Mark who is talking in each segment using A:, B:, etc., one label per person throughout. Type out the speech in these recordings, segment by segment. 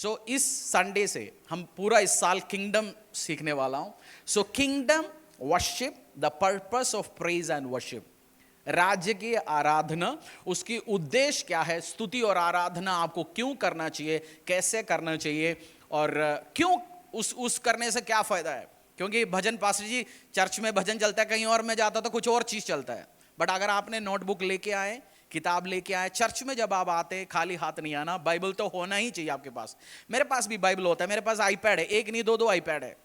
A: इस संडे से हम पूरा इस साल किंगडम सीखने वाला हूं। Kingdom worship, the purpose of praise and worship, राज्य की आराधना, उसकी उद्देश्य क्या है, स्तुति और आराधना आपको क्यों करना चाहिए, कैसे करना चाहिए, और क्यों उस करने से क्या फायदा है। क्योंकि भजन पास्टर जी चर्च में भजन चलता है, कहीं और में जाता तो कुछ और चीज चलता है। बट अगर आपने नोटबुक लेके आए, किताब लेके आए, चर्च में जब आप आते खाली हाथ नहीं आना, बाइबल तो होना ही चाहिए आपके पास। मेरे पास भी बाइबल होता है, मेरे पास आईपैड है, एक नहीं दो आईपैड है,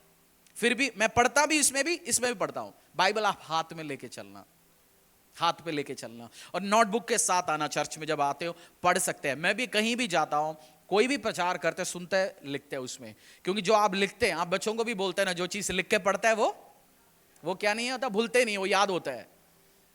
A: फिर भी मैं पढ़ता भी इसमें भी पढ़ता हूं। बाइबल आप हाथ में लेके चलना, हाथ पे लेके चलना, और नोटबुक के साथ आना। चर्च में जब आते हो पढ़ सकते हैं। मैं भी कहीं भी जाता हूं, कोई भी प्रचार करते सुनते लिखते हैं उसमें, क्योंकि जो आप लिखते हैं, आप बच्चों को भी बोलते हैं ना, जो चीज लिख के पढ़ता है वो क्या नहीं होता, भूलते नहीं, वो याद होता है।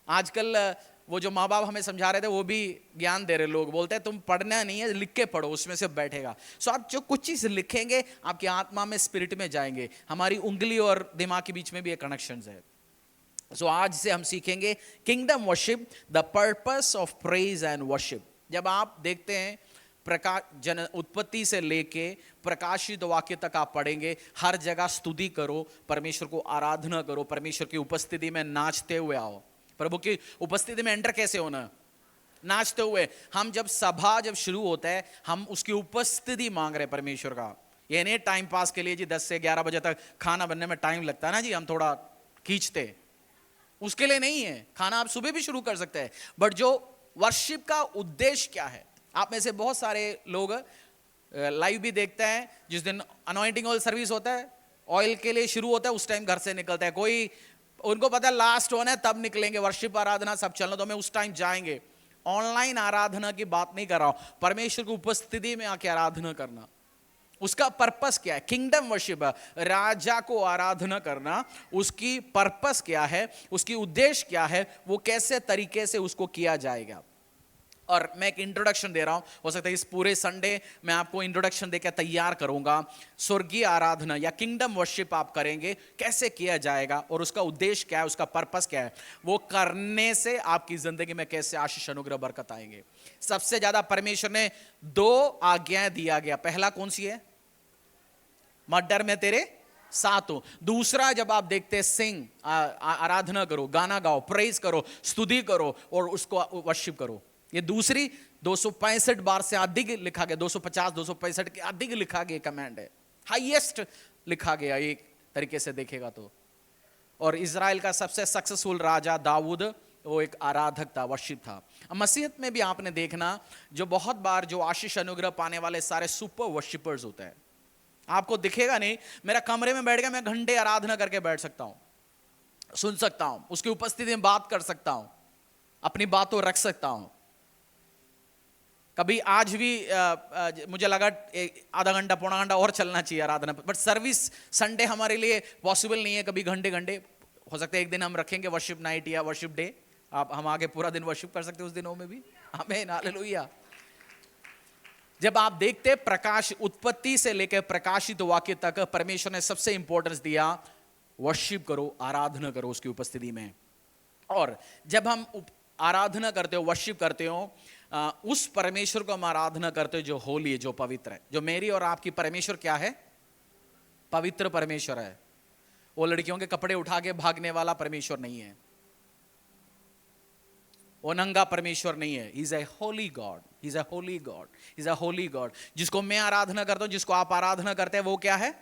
A: आजकल वो जो माँ बाप हमें समझा रहे थे वो भी ज्ञान दे रहे, लोग बोलते हैं तुम पढ़ना नहीं है, लिख के पढ़ो, उसमें से बैठेगा। आप जो कुछ चीज लिखेंगे आपकी आत्मा में, स्पिरिट में जाएंगे। हमारी उंगली और दिमाग के बीच में भी एक कनेक्शन है। आज से हम सीखेंगे kingdom worship, the purpose of praise and worship. जब आप देखते हैं जन उत्पत्ति से लेके प्रकाशित वाक्य तक आप पढ़ेंगे, हर जगह स्तुति करो, परमेश्वर को आराधना करो, परमेश्वर की उपस्थिति में नाचते हुए आओ। प्रभु की उपस्थिति में एंटर कैसे होना, नाचते हुए। हम जब सभा जब शुरू होता है, हम उसकी उपस्थिति मांग रहे परमेश्वर का। ये नहीं टाइम पास के लिए जी 10 से 11 बजे तक खाना बनने में टाइम लगता है ना जी, हम थोड़ा खींचते, उसके लिए नहीं है। खाना आप सुबह भी शुरू कर सकते हैं, बट जो वर्शिप का उद्देश्य क्या है। आप में से बहुत सारे लोग लाइव भी देखते हैं, जिस दिन अनॉइंटिंग ऑयल सर्विस होता है, ऑयल के लिए शुरू होता है, उस टाइम घर से निकलता है कोई, उनको पता है लास्ट होना है तब निकलेंगे, वर्शिप आराधना सब चलना तो हमें उस टाइम जाएंगे। ऑनलाइन आराधना की बात नहीं कर रहा हूं, परमेश्वर की उपस्थिति में आके आराधना करना, उसका पर्पस क्या है। किंगडम वर्शिप, राजा को आराधना करना, उसकी पर्पस क्या है, उसकी उद्देश्य क्या है, वो कैसे तरीके से उसको किया जाएगा। और मैं एक इंट्रोडक्शन दे रहा हूं, हो सकता है इस पूरे संडे मैं आपको इंट्रोडक्शन देकर तैयार करूंगा। स्वर्गीय आराधना या किंगडम वर्शिप आप करेंगे, कैसे किया जाएगा और उसका उद्देश्य क्या है, उसका पर्पस क्या है, वो करने से आपकी जिंदगी में कैसे आशीष, अनुग्रह, बरकत आएंगे। सबसे ज्यादा परमेश्वर ने 2 आज्ञाएं दिया गया। पहला कौन सी है, मत डर मैं तेरे साथ हूं। दूसरा जब आप देखते हैं सिंग, आराधना करो, गाना गाओ, प्रेज करो, स्तुति करो और उसको वर्शिप करो। ये दूसरी 265 बार से अधिक लिखा गया, 250 265 के अधिक लिखा गया कमांड है, हाईएस्ट लिखा गया एक तरीके से देखेगा तो। और इजराइल का सबसे सक्सेसफुल राजा दाऊद, वो एक आराधक था, वर्शिप था। मसीहत में भी आपने देखना, जो बहुत बार जो आशीष अनुग्रह पाने वाले सारे सुपर वर्शिपर्स होते हैं, आपको दिखेगा नहीं। मेरा कमरे में बैठ गया, मैं घंटे आराधना करके बैठ सकता हूं, सुन सकता हूं, उसकी उपस्थिति में बात कर सकता हूं, अपनी बातों रख सकता हूं। कभी आज भी मुझे लगा आधा घंटा पौना घंटा और चलना चाहिए आराधना, बट सर्विस संडे हमारे लिए पॉसिबल नहीं है। कभी घंटे घंटे हो सकते हैं, एक दिन हम रखेंगे वर्शिप नाइट या वर्शिप डे, हम आगे पूरा दिन वर्शिप कर सकते हैं उस दिनों में भी। आमीन, हालेलुया। जब आप देखते प्रकाश, उत्पत्ति से लेकर प्रकाशित वाक्य तक परमेश्वर ने सबसे इंपॉर्टेंस दिया, वर्शिप करो, आराधना करो उसकी उपस्थिति में। और जब हम आराधना करते हो, वर्शिप करते हो, उस परमेश्वर को हम आराधना करते हो जो होली है, जो पवित्र है। जो मेरी और आपकी परमेश्वर क्या है, पवित्र परमेश्वर है। वो लड़कियों के कपड़े उठा के भागने वाला परमेश्वर नहीं है, वो नंगा परमेश्वर नहीं है। He's a holy God, He's a holy God, He's a holy God। जिसको मैं आराधना करता हूं, जिसको आप आराधना करते हैं, वो क्या है,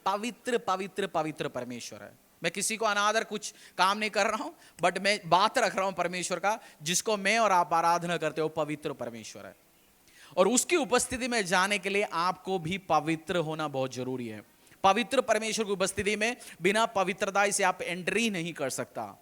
A: पवित्र पवित्र पवित्र परमेश्वर है। मैं किसी को अनादर कुछ काम नहीं कर रहा हूं, बट मैं बात रख रहा हूं परमेश्वर का, जिसको मैं और आप आराधना करते हो, पवित्र परमेश्वर है। और उसकी उपस्थिति में जाने के लिए आपको भी पवित्र होना बहुत जरूरी है। पवित्र परमेश्वर की उपस्थिति में बिना पवित्रता से आप एंट्री नहीं कर सकता।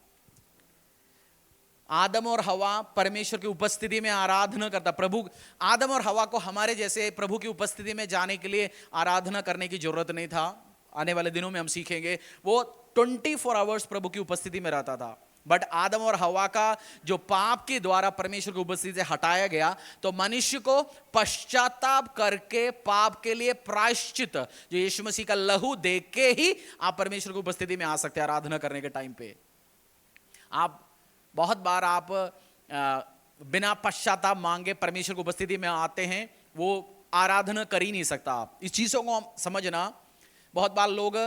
A: आदम और हवा परमेश्वर की उपस्थिति में आराधना करता। प्रभु आदम और हवा को हमारे जैसे प्रभु की उपस्थिति में जाने के लिए आराधना करने की जरूरत नहीं था। आने वाले दिनों में हम सीखेंगे, वो 24 आवर्स प्रभु की उपस्थिति में रहता था। बट आदम और हवा का जो पाप के द्वारा परमेश्वर की उपस्थिति से हटाया गया, तो मनुष्य को पश्चाताप करके पाप के लिए प्रायश्चित, जो यीशु मसीह का लहू दे के ही आप परमेश्वर की उपस्थिति में आ सकते हैं आराधना करने के टाइम पे। आप बहुत बार आप बिना पश्चाताप मांगे परमेश्वर की उपस्थिति में आते हैं, वो आराधना कर ही नहीं सकता। आप इस चीजों को समझना। बहुत बार लोग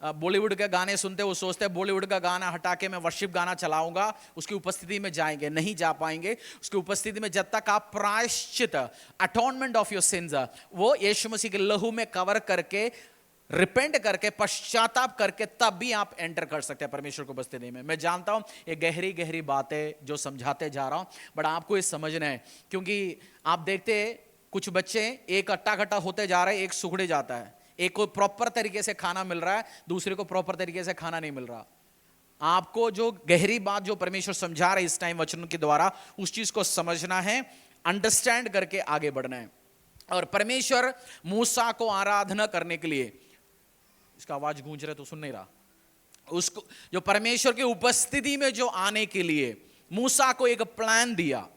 A: बॉलीवुड के गाने सुनते, वो सोचते हैं बॉलीवुड का गाना हटा के मैं वर्शिप गाना चलाऊंगा, उसकी उपस्थिति में जाएंगे। नहीं जा पाएंगे उसकी उपस्थिति में जब तक आप प्रायश्चित, अटोनमेंट ऑफ योर सिंस, वो यीशु मसीह के लहू में कवर करके, रिपेंट करके, पश्चाताप करके, तब भी आप एंटर कर सकते हैं परमेश्वर को उपस्थिति में। मैं जानता हूं ये गहरी गहरी बातें जो समझाते जा रहा हूं, बट आपको ये समझना है, क्योंकि आप देखते कुछ बच्चे एक अट्टा होते जा रहे हैं, एक सुखड़े जाता है। एक को प्रॉपर तरीके से खाना मिल रहा है, दूसरे को प्रॉपर तरीके से खाना नहीं मिल रहा। आपको जो गहरी बात जो परमेश्वर समझा रहे इस टाइम वचन के द्वारा, उस चीज को समझना है, अंडरस्टैंड करके आगे बढ़ना है। और परमेश्वर मूसा को आराधना करने के लिए, इसका आवाज गूंज रहा है तो सुन नहीं रहा, उसको जो परमेश्वर की उपस्थिति में जो आने के लिए मूसा को एक प्लान दिया,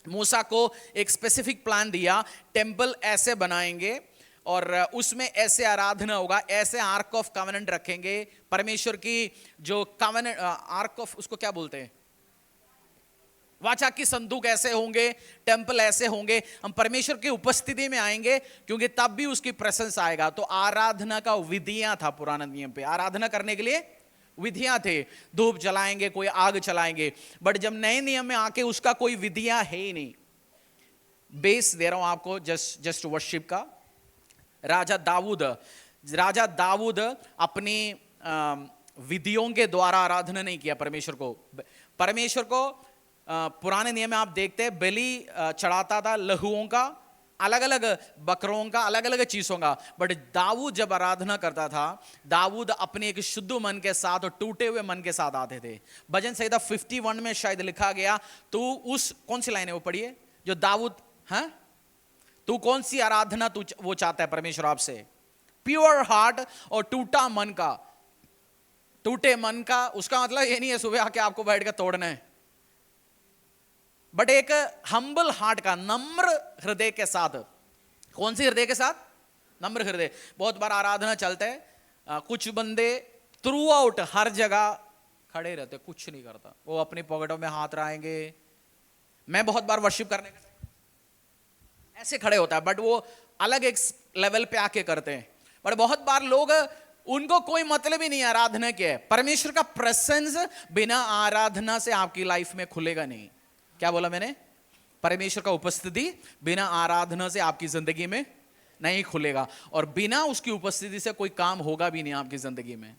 A: मूसा को एक स्पेसिफिक प्लान दिया। टेंपल ऐसे बनाएंगे और उसमें ऐसे आराधना होगा, ऐसे आर्क ऑफ कवेनेंट रखेंगे। परमेश्वर की जो कवेनेंट आर्क ऑफ, उसको क्या बोलते हैं, वाचा की संदूक ऐसे होंगे, टेंपल ऐसे होंगे। हम परमेश्वर की उपस्थिति में आएंगे क्योंकि तब भी उसकी प्रेजेंस आएगा। तो आराधना का विधियां था पुराने नियम पे, आराधना करने के लिए विधियां थे। धूप जलाएंगे, कोई आग चलाएंगे। बट जब नए नियम में आके उसका कोई विधियां है ही नहीं। बेस दे रहा हूं आपको जस्ट वर्शिप का। राजा दाऊद अपनी विधियों के द्वारा आराधना नहीं किया परमेश्वर को। पुराने नियम में आप देखते हैं बलि चढ़ाता था लहूओं का, अलग अलग बकरों का, अलग अलग चीजों का। बट दाऊद जब आराधना करता था, दाऊद अपने एक शुद्ध मन के साथ और टूटे हुए मन के साथ आते थे। भजन संहिता 51 में शायद लिखा गया, तो उस कौन सी लाइन है वो पढ़िए, जो दाऊद, हाँ, तू कौन सी आराधना तू वो चाहता है परमेश्वर आपसे, प्योर हार्ट और टूटा मन का। टूटे मन का उसका मतलब ये नहीं है सुबह आके आपको बैठ कर तोड़ना है, बट एक हम्बल हार्ट का, नम्र हृदय के साथ। कौन सी हृदय के साथ? नम्र हृदय। बहुत बार आराधना चलते हैं, कुछ बंदे थ्रू आउट हर जगह खड़े रहते, कुछ नहीं करता, वो अपनी पॉकेटों में हाथ रखेंगे। मैं बहुत बार वर्शिप करने के ऐसे खड़े होता है, बट वो अलग एक लेवल पे आके करते हैं। बट बहुत बार लोग, उनको कोई मतलब ही नहीं आराधना के। परमेश्वर का प्रेजेंस बिना आराधना से आपकी लाइफ में खुलेगा नहीं। क्या बोला मैंने? परमेश्वर का उपस्थिति बिना आराधना से आपकी जिंदगी में नहीं खुलेगा, और बिना उसकी उपस्थिति से कोई काम होगा भी नहीं आपकी जिंदगी में।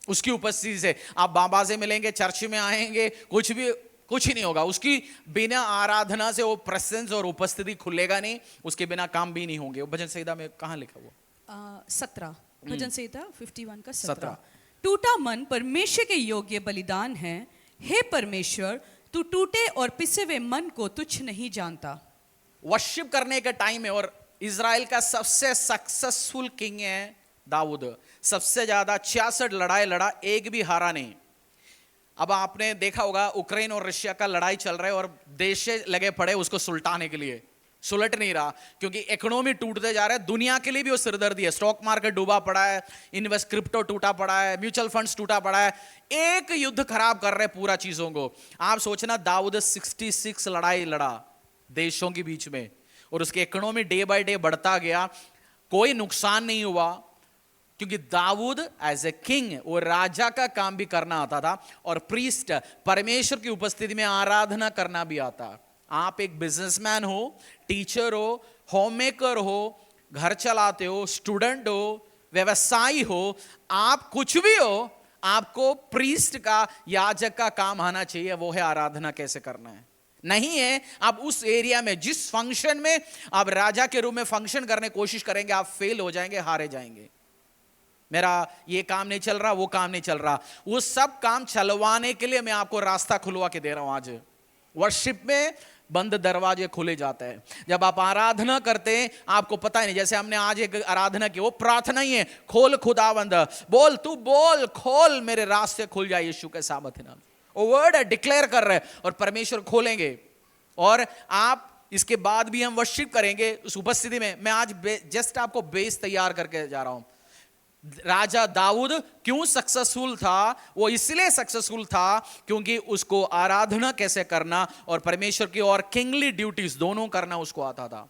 A: उसकी उपस्थिति से आप बाबा से मिलेंगे, चर्च में आएंगे, कुछ ही नहीं होगा। उसकी बिना आराधना से वो प्रेजेंस और उपस्थिति खुलेगा नहीं, उसके बिना काम भी नहीं होंगे। वो भजन संहिता में कहां लिखा हुआ?
B: 17, भजन संहिता 51 का 17। टूटा मन परमेश्वर के योग्य बलिदान है, हे परमेश्वर तू टूटे और पिसे हुए मन को तुच्छ नहीं जानता।
A: वर्शिप करने का टाइम है, और इजराइल का सबसे सक्सेसफुल किंग है दाऊद। सबसे ज्यादा 66 लड़ाई लड़ा, एक भी हारा नहीं। अब आपने देखा होगा यूक्रेन और रशिया का लड़ाई चल रहा है, और देश लगे पड़े उसको सुलटाने के लिए, सुलट नहीं रहा, क्योंकि इकोनॉमी टूटते जा रहा है। दुनिया के लिए भी वो सिरदर्दी है। स्टॉक मार्केट डूबा पड़ा है, क्रिप्टो टूटा पड़ा है, म्यूचुअल फंड्स टूटा पड़ा है। एक युद्ध खराब कर रहे पूरा चीजों को। आप सोचना, दाऊद 66 लड़ाई लड़ा देशों के बीच में, और उसकी इकोनॉमी डे बाय डे बढ़ता गया, कोई नुकसान नहीं हुआ, क्योंकि दाऊद एज ए किंग वो राजा का काम भी करना आता था, और प्रीस्ट परमेश्वर की उपस्थिति में आराधना करना भी आता। आप एक बिजनेसमैन हो, टीचर हो, होम मेकर हो, घर चलाते हो, स्टूडेंट हो, व्यवसायी हो, आप कुछ भी हो, आपको प्रीस्ट का, याजक का काम आना चाहिए। वो है आराधना कैसे करना है। नहीं है आप उस एरिया में, जिस फंक्शन में आप राजा के रूप में फंक्शन करने की कोशिश करेंगे, आप फेल हो जाएंगे, हारे जाएंगे। मेरा ये काम नहीं चल रहा, वो काम नहीं चल रहा, वो सब काम चलवाने के लिए मैं आपको रास्ता खुलवा के दे रहा हूं। आज वर्शिप में बंद दरवाजे खुले जाते हैं। जब आप आराधना करते हैं, आपको पता ही नहीं, जैसे हमने आज एक आराधना की, वो प्रार्थना ही है, खोल खुदावंद, बोल, तू बोल, खोल, मेरे रास्ते खुल जाए यीशु के सामर्थ्य नाम। वो वर्ड है, डिक्लेयर कर रहे हैं, और परमेश्वर खोलेंगे। और आप इसके बाद भी हम वर्शिप करेंगे उस उपस्थिति में। मैं आज जस्ट आपको बेस तैयार करके जा रहा हूं। राजा दाऊद क्यों सक्सेसफुल था? वो इसलिए सक्सेसफुल था क्योंकि उसको आराधना कैसे करना और परमेश्वर की और किंगली ड्यूटीज दोनों करना उसको आता था।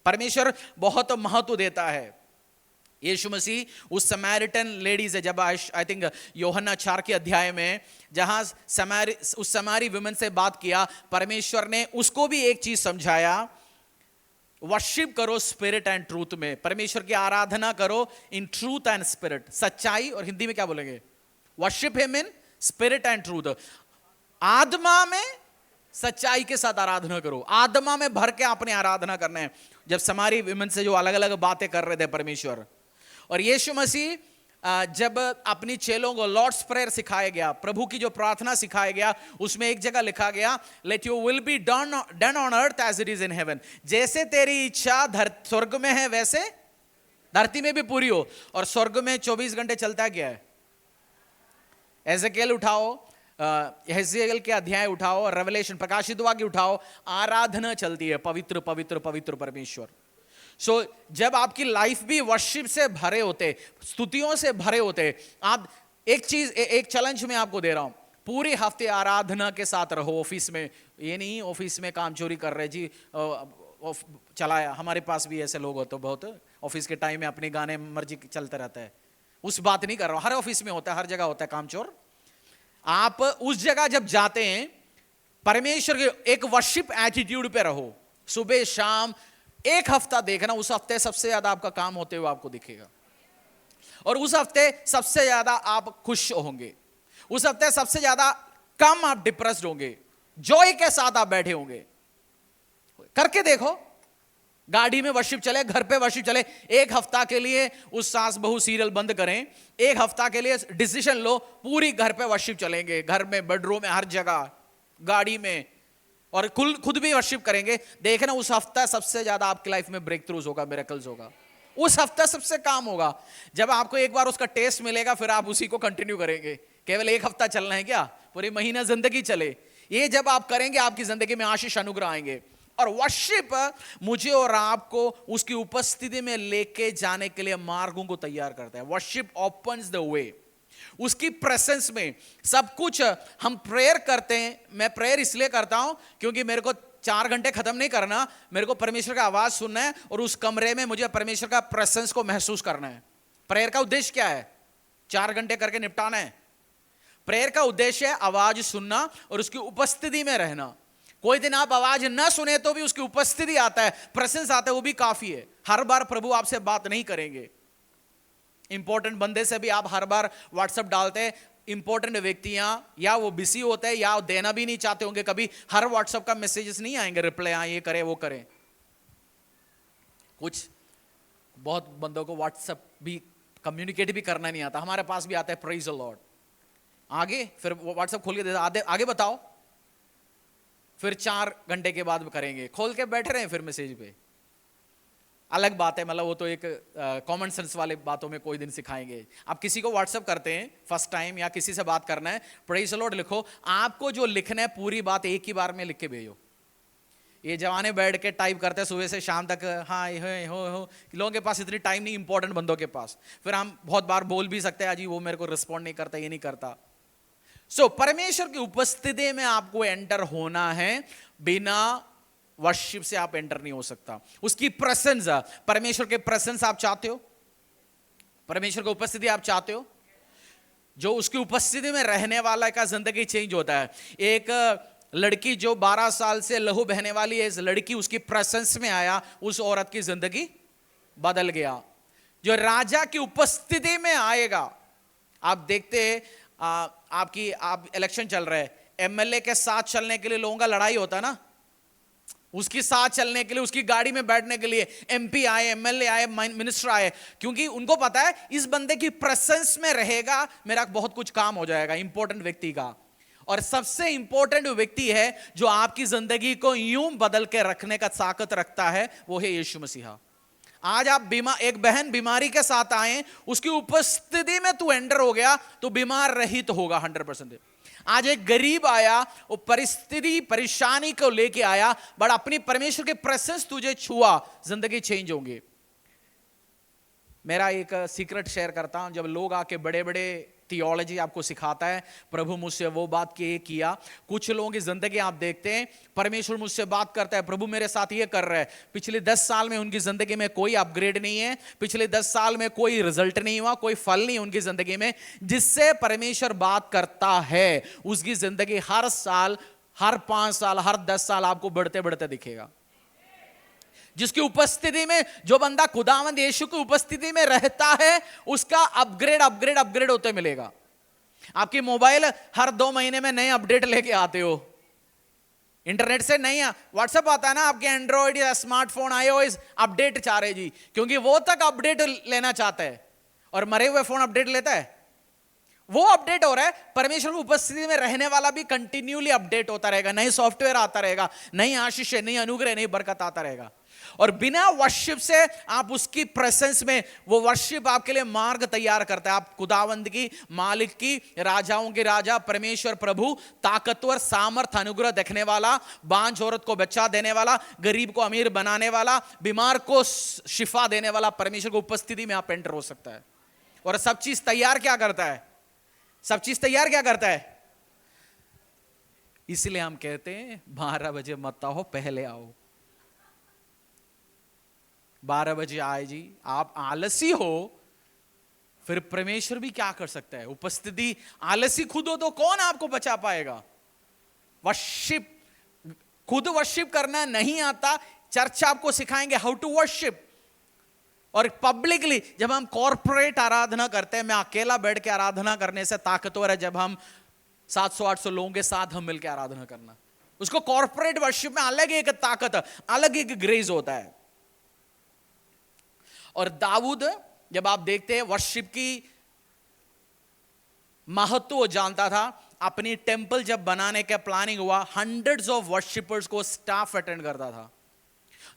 A: परमेश्वर बहुत महत्व देता है। यीशु मसीह उस समैरिटन लेडी से, जब आई थिंक यूहन्ना 4 के अध्याय में, जहां उस समारी वुमन से बात किया, परमेश्वर ने उसको भी एक चीज समझाया, वर्शिप करो स्पिरिट एंड ट्रूथ में, परमेश्वर की आराधना करो इन ट्रूथ एंड स्पिरिट, सच्चाई, और हिंदी में क्या बोलेंगे, worship him in spirit and truth. आत्मा में सच्चाई के साथ आराधना करो, आत्मा में भर के अपने आराधना करना है। जब समारी विमन से जो अलग अलग बातें कर रहे थे परमेश्वर, और यीशु मसीह जब अपनी चेलों को लॉर्ड्स प्रेयर सिखाया गया, प्रभु की जो प्रार्थना सिखाया गया, उसमें एक जगह लिखा गया, let your will be done on earth as it is in heaven, जैसे तेरी इच्छा स्वर्ग में है वैसे धरती में भी पूरी हो। और स्वर्ग में 24 घंटे चलता क्या है? एजेकिएल उठाओ, एजेकिएल के अध्याय उठाओ, रेवलेशन प्रकाशित वाक्य उठाओ, आराधना चलती है, पवित्र पवित्र पवित्र परमेश्वर। सो जब आपकी लाइफ भी वर्शिप से भरे होते, स्तुतियों से भरे होते, आप एक चीज, एक चैलेंज मैं आपको दे रहा हूं, पूरे हफ्ते आराधना के साथ रहो। ऑफिस में ये नहीं ऑफिस में काम चोरी कर रहे जी, चलाया, हमारे पास भी ऐसे लोग होते बहुत, ऑफिस के टाइम में अपने गाने मर्जी चलते रहता है, उस बात नहीं कर रहा हूं। हर ऑफिस में होता है, हर जगह होता है काम चोर। आप उस जगह जब जाते हैं, परमेश्वर के एक वर्शिप एटीट्यूड पे रहो, सुबह शाम, एक हफ्ता देखना, उस हफ्ते सबसे ज्यादा आपका काम होते हुए आपको दिखेगा, और उस हफ्ते सबसे ज्यादा आप खुश होंगे, उस हफ्ते सबसे ज्यादा कम आप डिप्रेस्ड होंगे, जॉय के साथ आप बैठे होंगे। करके देखो, गाड़ी में वर्शिप चले, घर पे वर्शिप चले, एक हफ्ता के लिए उस सास बहू सीरियल बंद करें, एक हफ्ता के लिए डिसीजन लो, पूरी घर पे वर्शिप चलेंगे, घर में, बेडरूम में, हर जगह, गाड़ी में, और खुद भी वर्शिप करेंगे। देखना उस हफ्ता सबसे ज्यादा आपकी लाइफ में ब्रेक थ्रूज होगा, मिरेकल्स होगा, उस हफ्ता सबसे काम होगा। जब आपको एक बार उसका टेस्ट मिलेगा, फिर आप उसी को कंटिन्यू करेंगे। केवल एक हफ्ता चलना है क्या? पूरी महीना जिंदगी चले। ये जब आप करेंगे, आपकी जिंदगी में आशीष अनुग्रह आएंगे। और वर्शिप मुझे और आपको उसकी उपस्थिति में लेके जाने के लिए मार्गों को तैयार करता है। वर्शिप ओपन्स द वे, उसकी प्रेजेंस में सब कुछ। हम प्रेयर करते हैं, मैं प्रेयर इसलिए करता हूं क्योंकि मेरे को 4 घंटे खत्म नहीं करना, मेरे को परमेश्वर का आवाज सुनना है, और उस कमरे में मुझे परमेश्वर का प्रेजेंस को महसूस करना है। प्रेयर का उद्देश्य क्या है? 4 घंटे करके निपटाना है। प्रेयर का उद्देश्य है आवाज सुनना और उसकी उपस्थिति में रहना। कोई दिन आप आवाज ना सुने तो भी उसकी उपस्थिति आता है, प्रेजेंस आता है, वो भी काफी है। हर बार प्रभु आपसे बात नहीं करेंगे। इंपॉर्टेंट बंदे से भी आप हर बार व्हाट्सएप डालते हैं, इंपॉर्टेंट व्यक्तियां या वो बिजी होते हैं या देना भी नहीं चाहते होंगे, कभी हर व्हाट्सएप का मैसेजेस नहीं आएंगे, रिप्लाई हाँ ये करे वो करे। कुछ बहुत बंदों को व्हाट्सएप भी कम्युनिकेट भी करना नहीं आता, हमारे पास भी आता है, प्रेज द लॉर्ड। आगे फिर व्हाट्सएप खोल के देता, आगे बताओ, फिर 4 घंटे के बाद करेंगे, खोल के बैठे रहे फिर मैसेज पे। अलग बात है, मतलब वो तो एक कॉमन सेंस वाले बातों में कोई दिन सिखाएंगे। आप किसी को व्हाट्सएप करते हैं फर्स्ट टाइम या किसी से बात करना है, प्रेज द लॉर्ड लिखो, आपको जो लिखना है पूरी बात एक ही बार में लिख के भेजो। ये जवाने बैठ के टाइप करते हैं सुबह से शाम तक, हाँ हो लोगों के पास इतनी टाइम नहीं, इंपॉर्टेंट बंदों के पास। फिर हम बहुत बार बोल भी सकते हैं अजी वो मेरे को रिस्पॉन्ड नहीं करता, ये नहीं करता। सो परमेश्वर की उपस्थिति में आपको एंटर होना है, बिना वर्शिप से आप एंटर नहीं हो सकता। उसकी प्रेजेंस, परमेश्वर के प्रेजेंस आप चाहते हो, परमेश्वर की उपस्थिति आप चाहते हो, जो उसकी उपस्थिति में रहने वाला का जिंदगी चेंज होता है। एक लड़की जो 12 साल से लहू बहने वाली है, इस लड़की उसकी प्रेजेंस में आया, उस औरत की जिंदगी बदल गया। जो राजा की उपस्थिति में आएगा, आप देखते हैं आप इलेक्शन चल रहा है, एमएलए के साथ चलने के लिए लोगों का लड़ाई होता है ना, उसके साथ चलने के लिए, उसकी गाड़ी में बैठने के लिए एमपी आए, एमएलए आए, मिनिस्टर आए, क्योंकि उनको पता है इस बंदे की प्रेजेंस में रहेगा, मेरा बहुत कुछ काम हो जाएगा, इंपॉर्टेंट व्यक्ति का। और सबसे इंपॉर्टेंट व्यक्ति है जो आपकी जिंदगी को यूं बदल के रखने का ताकत रखता है, वो है यीशु मसीहा। आज आप एक बहन बीमारी के साथ आए, उसकी उपस्थिति में तू एंटर हो गया तो बीमार रहित होगा 100%। आज एक गरीब आया, वो परिस्थिति परेशानी को लेके आया, बट अपनी परमेश्वर के प्रेजेंस तुझे छुआ, जिंदगी चेंज होंगे। मेरा एक सीक्रेट शेयर करता हूं, जब लोग आके बड़े बड़े थियोलॉजी आपको सिखाता है, प्रभु मुझसे वो बात किया। कुछ लोगों की जिंदगी आप देखते हैं, परमेश्वर मुझसे बात करता है, प्रभु मेरे साथ ये कर रहा है, पिछले 10 साल में उनकी जिंदगी में कोई अपग्रेड नहीं है, पिछले 10 साल में कोई रिजल्ट नहीं हुआ, कोई फल नहीं उनकी जिंदगी में। जिससे परमेश्वर बात करता है उसकी जिंदगी हर साल, हर 5 साल, हर 10 साल आपको बढ़ते बढ़ते दिखेगा। जिसकी उपस्थिति में, जो बंदा खुदावंद यीशु की उपस्थिति में रहता है, उसका अपग्रेड होते मिलेगा। आपकी मोबाइल हर 2 महीने में नए अपडेट लेके आते हो, इंटरनेट से नहीं, व्हाट्सएप आता है ना, आपके एंड्रॉइड या स्मार्टफोन iOS अपडेट चाह रहे जी, क्योंकि वो तक अपडेट लेना चाहता है। और मरे हुए फोन अपडेट लेता है? वो अपडेट हो रहा है। परमेश्वर की उपस्थिति में रहने वाला भी कंटिन्यूली अपडेट होता रहेगा, नई सॉफ्टवेयर आता रहेगा, नई आशीष, नई अनुग्रह, नई बरकत आता रहेगा। और बिना वर्शिप से आप उसकी प्रेजेंस में, वो वर्शिप आपके लिए मार्ग तैयार करता है। आप खुदावंद की, मालिक की, राजाओं के राजा, परमेश्वर प्रभु, ताकतवर, सामर्थ, अनुग्रह देखने वाला, बांझ औरत को बच्चा देने वाला, गरीब को अमीर बनाने वाला, बीमार को शिफा देने वाला परमेश्वर की उपस्थिति में आप एंटर हो सकता है। और सब चीज तैयार क्या करता है? सब चीज तैयार क्या करता है? इसलिए हम कहते हैं 12 बजे मत आओ, पहले आओ। 12 बजे आए जी, आप आलसी हो, फिर परमेश्वर भी क्या कर सकता है? उपस्थिति, आलसी खुद हो तो कौन आपको बचा पाएगा? वर्शिप, खुद वर्शिप करना नहीं आता, चर्च आपको सिखाएंगे हाउ टू वर्शिप। और पब्लिकली जब हम कॉर्पोरेट आराधना करते हैं, मैं अकेला बैठ के आराधना करने से ताकतवर है जब हम 700-800 लोगों के साथ हम मिलकर आराधना करना। उसको कॉर्पोरेट वर्शिप में अलग एक ताकत, अलग एक ग्रेस होता है। और दाऊद, जब आप देखते हैं वर्शिप की महत्व जानता था, अपनी टेंपल जब बनाने का प्लानिंग हुआ, हंड्रेड्स ऑफ वर्शिपर्स को स्टाफ अटेंड करता था।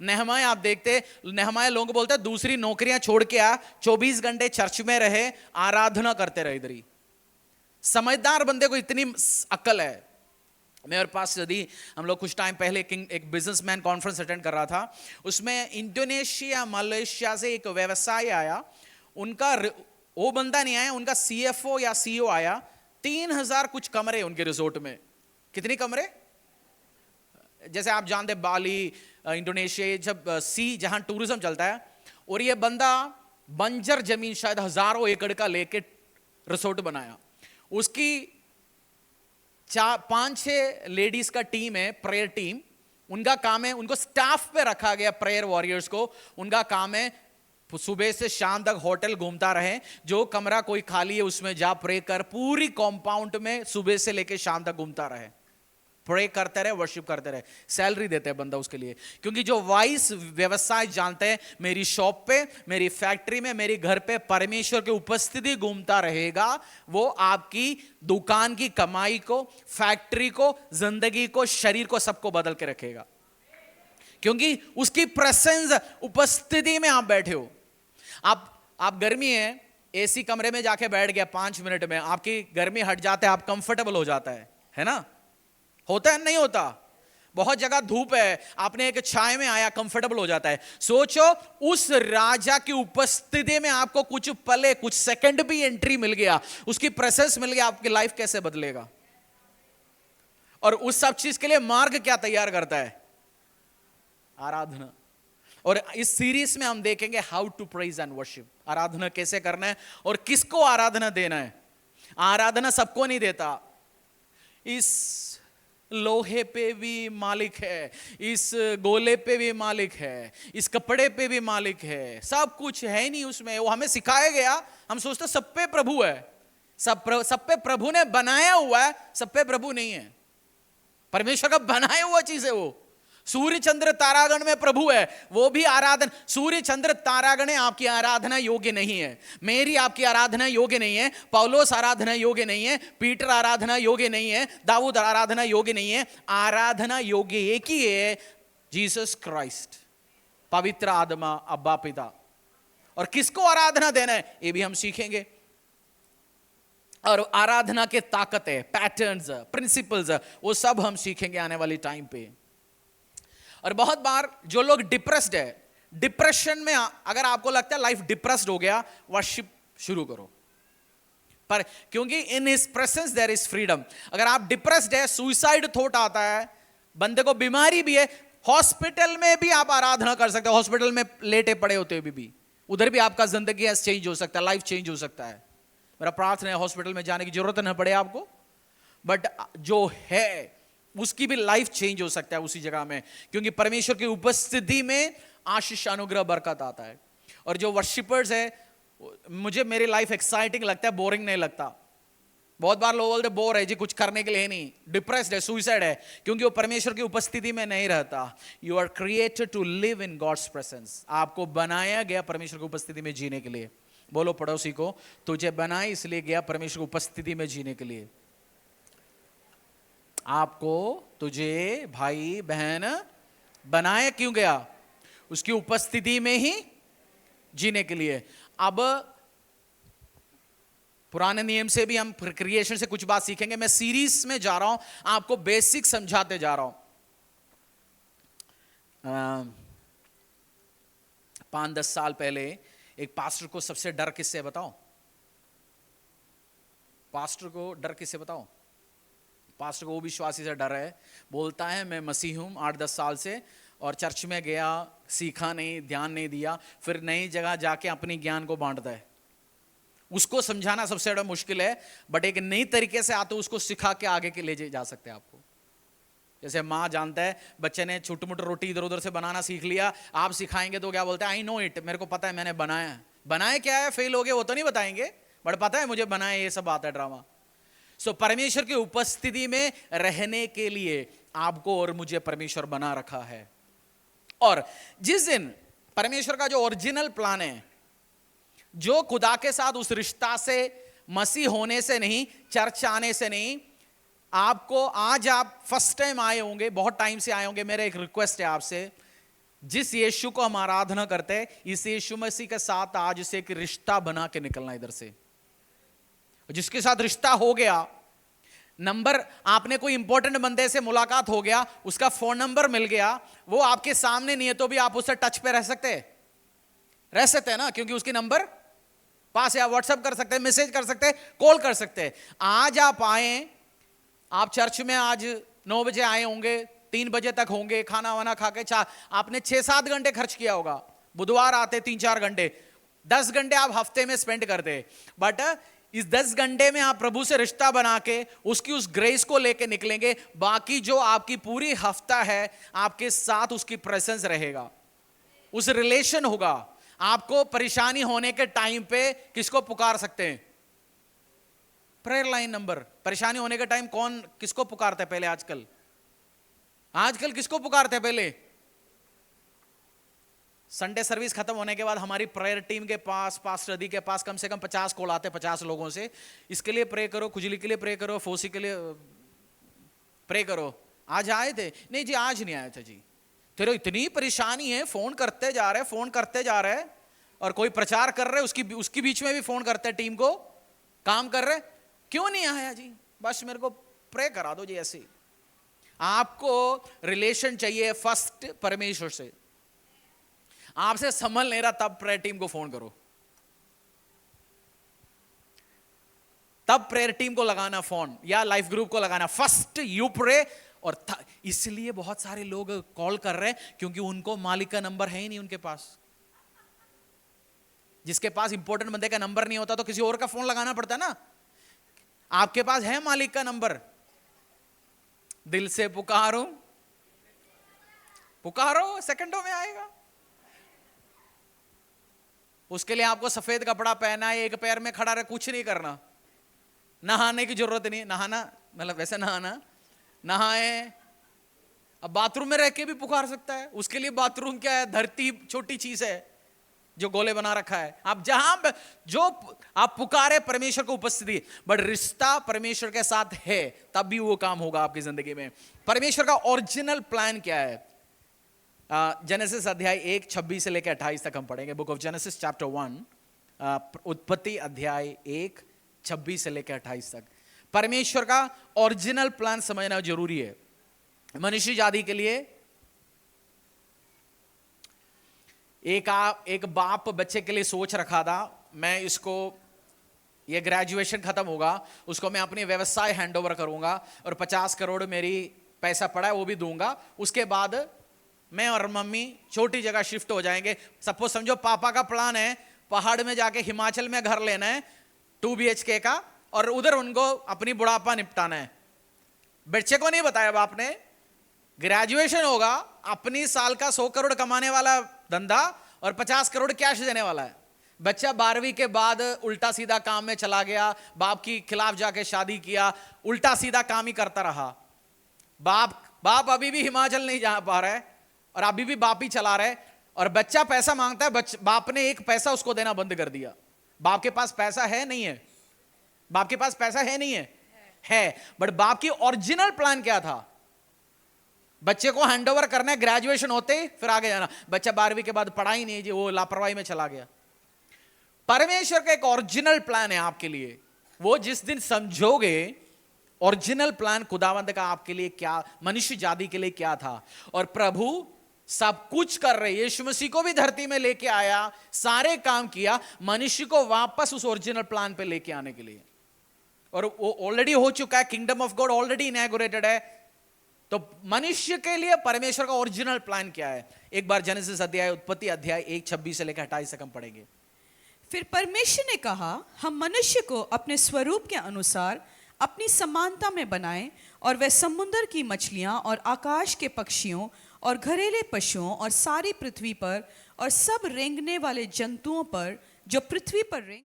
A: नेहमाया आप देखते, नेहमाया लोगों को बोलता है दूसरी नौकरियां छोड़ के आ, 24 घंटे चर्च में रहे, आराधना करते रहे। इधर ही समझदार बंदे को इतनी अक्ल है। मेरे पास यदि हम लोग कुछ टाइम पहले एक बिजनेसमैन कॉन्फ्रेंस अटेंड कर रहा था, उसमें इंडोनेशिया, मलेशिया से एक व्यवसाय आया। उनका वो बंदा नहीं आया, उनका CFO या CEO आया। 3000 कुछ कमरे उनके रिजोर्ट में। कितनी कमरे? जैसे आप जानते बाली, इंडोनेशिया, जब जहां टूरिज्म चलता है, और ये बंदा बंजर जमीन शायद हजारों एकड़ का लेके रिसोर्ट बनाया। उसकी 5-6 लेडीज का टीम है, प्रेयर टीम। उनका काम है, उनको स्टाफ पे रखा गया, प्रेयर वॉरियर्स को। उनका काम है सुबह से शाम तक होटल घूमता रहे, जो कमरा कोई खाली है उसमें जा प्रे कर, पूरी कॉम्पाउंड में सुबह से लेके शाम तक घूमता रहे, प्रे करते रहे, वर्शिप करते रहे। सैलरी देते हैं बंदा उसके लिए, क्योंकि जो वाइस व्यवसाय जानते हैं, मेरी शॉप पे, मेरी फैक्ट्री में, मेरे घर पे परमेश्वर की उपस्थिति घूमता रहेगा, वो आपकी दुकान की कमाई को, फैक्ट्री को, जिंदगी को, शरीर को, सबको बदल के रखेगा। क्योंकि उसकी प्रेजेंस, उपस्थिति में आप बैठे हो। आप गर्मी है, AC कमरे में जाके बैठ गया, 5 मिनट में आपकी गर्मी हट जाता है, आप कंफर्टेबल हो जाता है ना? होता है नहीं होता? बहुत जगह धूप है, आपने एक छाए में आया, कंफर्टेबल हो जाता है। सोचो उस राजा की उपस्थिति में आपको कुछ पले, कुछ सेकंड भी एंट्री मिल गया, उसकी प्रेजेंस मिल गया, आपकी लाइफ कैसे बदलेगा? और उस सब चीज के लिए मार्ग क्या तैयार करता है? आराधना। और इस सीरीज में हम देखेंगे how to praise and worship, आराधना कैसे करना है और किसको आराधना देना है। आराधना सबको नहीं देता। इस लोहे पे भी मालिक है, इस गोले पे भी मालिक है, इस कपड़े पे भी मालिक है, सब कुछ है नहीं उसमें। वो हमें सिखाया गया, हम सोचते सब पे प्रभु है, सब पे प्रभु ने बनाया हुआ है, सब पे प्रभु नहीं है। परमेश्वर का बनाया हुआ चीज है वो। सूर्य चंद्र तारागण में प्रभु है, वो भी आराधना। सूर्य चंद्र तारागण आपकी आराधना योग्य नहीं है, मेरी आपकी आराधना योग्य नहीं है, पौलोस आराधना योग्य नहीं है, पीटर आराधना योग्य नहीं है, दाऊद आराधना योग्य नहीं है। आराधना योग्य एक ही है, जीसस क्राइस्ट, पवित्र आत्मा, अब्बा पिता। और किसको आराधना देना है ये भी हम सीखेंगे। और आराधना के ताकत है, पैटर्न्स, प्रिंसिपल्स, वो सब हम सीखेंगे आने वाली टाइम पे। और बहुत बार जो लोग डिप्रेस्ड है, डिप्रेशन में अगर आपको लगता है लाइफ डिप्रेस्ड हो गया, वर्शिप शुरू करो। पर क्योंकि in his presence there is freedom. अगर आप डिप्रेस्ड है, सुइसाइड थॉट आता है, बंदे को बीमारी भी है, हॉस्पिटल में भी आप आराधना कर सकते हो, हॉस्पिटल में लेटे पड़े होते हुए भी उधर भी आपका जिंदगी चेंज हो सकता है, लाइफ चेंज हो सकता है। मेरा प्रार्थना है हॉस्पिटल में जाने की जरूरत न पड़े आपको, बट जो है उसकी भी लाइफ चेंज हो सकता है उसी जगह में, क्योंकि परमेश्वर की उपस्थिति में आशीष, अनुग्रह, बरकत आता है। और जो वर्शिपर्स है, मुझे मेरी लाइफ एक्साइटिंग लगता है, बोरिंग नहीं लगता। बहुत बार लोग बोलते बोर है जी, कुछ करने के लिए नहीं, डिप्रेस्ड है, सुसाइड है, क्योंकि वो परमेश्वर की उपस्थिति में नहीं रहता। You are created to live in God's presence. आपको बनाया गया परमेश्वर की उपस्थिति में जीने के लिए। बोलो पड़ोसी को, तुझे बनाया इसलिए गया परमेश्वर की उपस्थिति में जीने के लिए। आपको, तुझे, भाई बहन बनाया क्यों गया? उसकी उपस्थिति में ही जीने के लिए। अब पुराने नियम से भी हम क्रिएशन से कुछ बात सीखेंगे। मैं सीरीज में जा रहा हूं, आपको बेसिक समझाते जा रहा हूं। 5-10 साल पहले एक पास्टर को सबसे डर किससे बताओ? पास्टर को डर किससे बताओ? पास्टर को वो विश्वासी से डर है, बोलता है मैं मसीह हूं 8-10 साल से, और चर्च में गया, सीखा नहीं, ध्यान नहीं दिया, फिर नई जगह जाके अपनी ज्ञान को बांटता है। उसको समझाना सबसे बड़ा मुश्किल है, बट एक नई तरीके से आते उसको सिखा के आगे के ले जा सकते हैं आपको। जैसे माँ जानता है बच्चे ने छोटी मोटी रोटी इधर उधर से बनाना सीख लिया, आप सिखाएंगे तो क्या बोलते हैं? आई नो इट, मेरे को पता है, मैंने बनाया है। बनाया क्या है, फेल हो गए वो तो नहीं बताएंगे, बट पता है मुझे बनाया, ये सब आता है ड्रामा। सो परमेश्वर की उपस्थिति में रहने के लिए आपको और मुझे परमेश्वर बना रखा है। और जिस दिन परमेश्वर का जो ओरिजिनल प्लान है, जो खुदा के साथ उस रिश्ता से, मसीह होने से नहीं, चर्च आने से नहीं, आपको आज आप फर्स्ट टाइम आए होंगे, बहुत टाइम से आए होंगे, मेरा एक रिक्वेस्ट है आपसे, जिस यीशु को हम आराधना करते हैं, इस यीशु मसीह के साथ आज से एक रिश्ता बना के निकलना इधर से। जिसके साथ रिश्ता हो गया, नंबर, आपने कोई इंपॉर्टेंट बंदे से मुलाकात हो गया, उसका फोन नंबर मिल गया, वो आपके सामने नहीं है तो भी आप उससे टच पे रह सकते हैं ना, क्योंकि उसकी नंबर पास है, व्हाट्सएप कर सकते हैं, मैसेज कर सकते हैं, कॉल कर सकते हैं। आज आप आए, आप चर्च में आज 9 बजे आए होंगे, 3 बजे तक होंगे, खाना वाना खा के आपने 6-7 घंटे खर्च किया होगा। बुधवार आते 3-4 घंटे, 10 घंटे आप हफ्ते में स्पेंड करते, बट इस 10 घंटे में आप प्रभु से रिश्ता बना के उसकी उस ग्रेस को लेके निकलेंगे। बाकी जो आपकी पूरी हफ्ता है, आपके साथ उसकी प्रेजेंस रहेगा, उस रिलेशन होगा। आपको परेशानी होने के टाइम पे किसको पुकार सकते हैं? Prayer line number. परेशानी होने के टाइम कौन किसको पुकारते हैं पहले? आजकल किसको पुकारते हैं पहले? संडे सर्विस खत्म होने के बाद हमारी प्रेयर टीम के पास, पास्टर अदी के पास कम से कम 50 कॉल आते हैं 50 लोगों से, इसके लिए प्रे करो, खुजली के लिए प्रे करो, फोसी के लिए प्रे करो। आज आए थे? नहीं जी आज नहीं आए थे जी। तेरे इतनी परेशानी है, फोन करते जा रहे, और कोई प्रचार कर रहे, उसकी बीच में भी फोन करते हैं, टीम को काम कर रहे, क्यों नहीं आया जी? बस मेरे को प्रे करा दो जी। ऐसे आपको रिलेशन चाहिए फर्स्ट परमेश्वर से, आपसे संभल नहीं रहा, तब प्रेयर टीम को फोन करो, तब प्रेयर टीम को लगाना फोन, या लाइफ ग्रुप को लगाना। First you pray. और इसलिए बहुत सारे लोग कॉल कर रहे हैं क्योंकि उनको मालिक का नंबर है ही नहीं उनके पास। जिसके पास इंपॉर्टेंट बंदे का नंबर नहीं होता तो किसी और का फोन लगाना पड़ता है ना। आपके पास है मालिक का नंबर, दिल से पुकारो, सेकंडों में आएगा। उसके लिए आपको सफेद कपड़ा पहना है, एक पैर में खड़ा रहे, कुछ नहीं करना, नहाने की जरूरत नहीं। नहाना मतलब वैसे नहाए। अब बाथरूम में रह के भी पुकार सकता है, उसके लिए बाथरूम क्या है? धरती छोटी चीज है जो गोले बना रखा है। आप जहां जो आप पुकारे परमेश्वर को उपस्थिति, बट रिश्ता परमेश्वर के साथ है, तब भी वो काम होगा आपकी जिंदगी में। परमेश्वर का ओरिजिनल प्लान क्या है? जेनेसिस अध्याय 1 26 से लेकर 28 तक हम पढ़ेंगे। बुक ऑफ जेनेसिस चैप्टर 1, उत्पत्ति अध्याय 1 26 से लेकर 28 तक। परमेश्वर का ओरिजिनल प्लान समझना जरूरी है मनुष्य जाति के लिए। एक बाप बच्चे के लिए सोच रखा था, मैं इसको ये ग्रेजुएशन खत्म होगा, उसको मैं अपनी व्यवसाय हैंड ओवर करूंगा और 50 करोड़ मेरी पैसा पड़ा है वो भी दूंगा, उसके बाद मैं और मम्मी छोटी जगह शिफ्ट हो जाएंगे। सपोज समझो पापा का प्लान है पहाड़ में जाके हिमाचल में घर लेना है 2 BHK का, और उधर उनको अपनी बुढ़ापा निपटाना है। बच्चे को नहीं बताया बाप ने, ग्रेजुएशन होगा, अपनी साल का 100 करोड़ कमाने वाला धंधा और 50 करोड़ कैश देने वाला है। बच्चा 12वीं के बाद उल्टा सीधा काम में चला गया, बाप की खिलाफ जाके शादी किया, उल्टा सीधा काम ही करता रहा। बाप अभी भी हिमाचल नहीं जा पा रहा है और अभी भी बाप ही चला रहा है, और बच्चा पैसा मांगता है, बाप ने एक पैसा उसको देना बंद कर दिया। बाप के पास पैसा है नहीं है? बाप के पास पैसा है नहीं है बट बाप की ओरिजिनल प्लान क्या था? बच्चे को हैंडओवर करना है, ग्रेजुएशन होते ही फिर आगे जाना। बच्चा 12वीं के बाद पढ़ाई नहीं जी, वो लापरवाही में चला गया। परमेश्वर का एक ओरिजिनल प्लान है आपके लिए, वो जिस दिन समझोगे ओरिजिनल प्लान खुदावंद का आपके लिए क्या, मनुष्य जाति के लिए क्या था, और प्रभु सब कुछ कर रहे, यीशु मसीह को भी धरती में लेके आया, सारे काम किया मनुष्य को वापस उस ओरिजिनल प्लान पे लेके आने के लिए, और वो ऑलरेडी हो चुका है। Kingdom of God already inaugurated है। तो मनुष्य के लिए परमेश्वर का ओरिजिनल प्लान क्या है? एक बार जेनेसिस अध्याय, उत्पत्ति अध्याय 1:26 से लेकर 28 तक हम पढ़ेंगे।
B: फिर परमेश्वर ने कहा, हम मनुष्य को अपने स्वरूप के अनुसार अपनी समानता में बनाएं, और वह समुद्र की मछलियां और आकाश के पक्षियों और घरेले पशुओं और सारी पृथ्वी पर और सब रेंगने वाले जंतुओं पर जो पृथ्वी पर रेंगने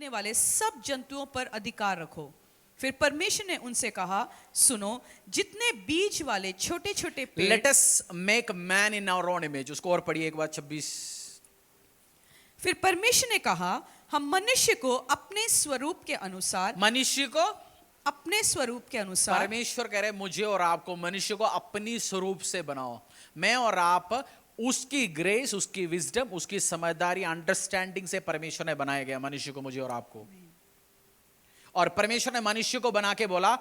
B: वाले सब जंतुओं पर अधिकार रखो। फिर परमेश्वर ने उनसे कहा, सुनो, जितने बीज वाले छोटे छोटे पेड़,
A: let us make man in our own image. उसको और पढ़िए एक बार 26।
B: फिर परमेश्वर ने कहा, हम मनुष्य को अपने स्वरूप के अनुसार,
A: मनुष्य को
B: अपने स्वरूप के अनुसार,
A: परमेश्वर कह रहे मुझे और आपको मनुष्य को अपनी स्वरूप से बनाओ। मैं और आप उसकी ग्रेस, उसकी विजडम, उसकी समझदारी, अंडरस्टैंडिंग से परमेश्वर ने बनाया गया मनुष्य को, मुझे और आपको। और परमेश्वर ने मनुष्य को बना के बोला,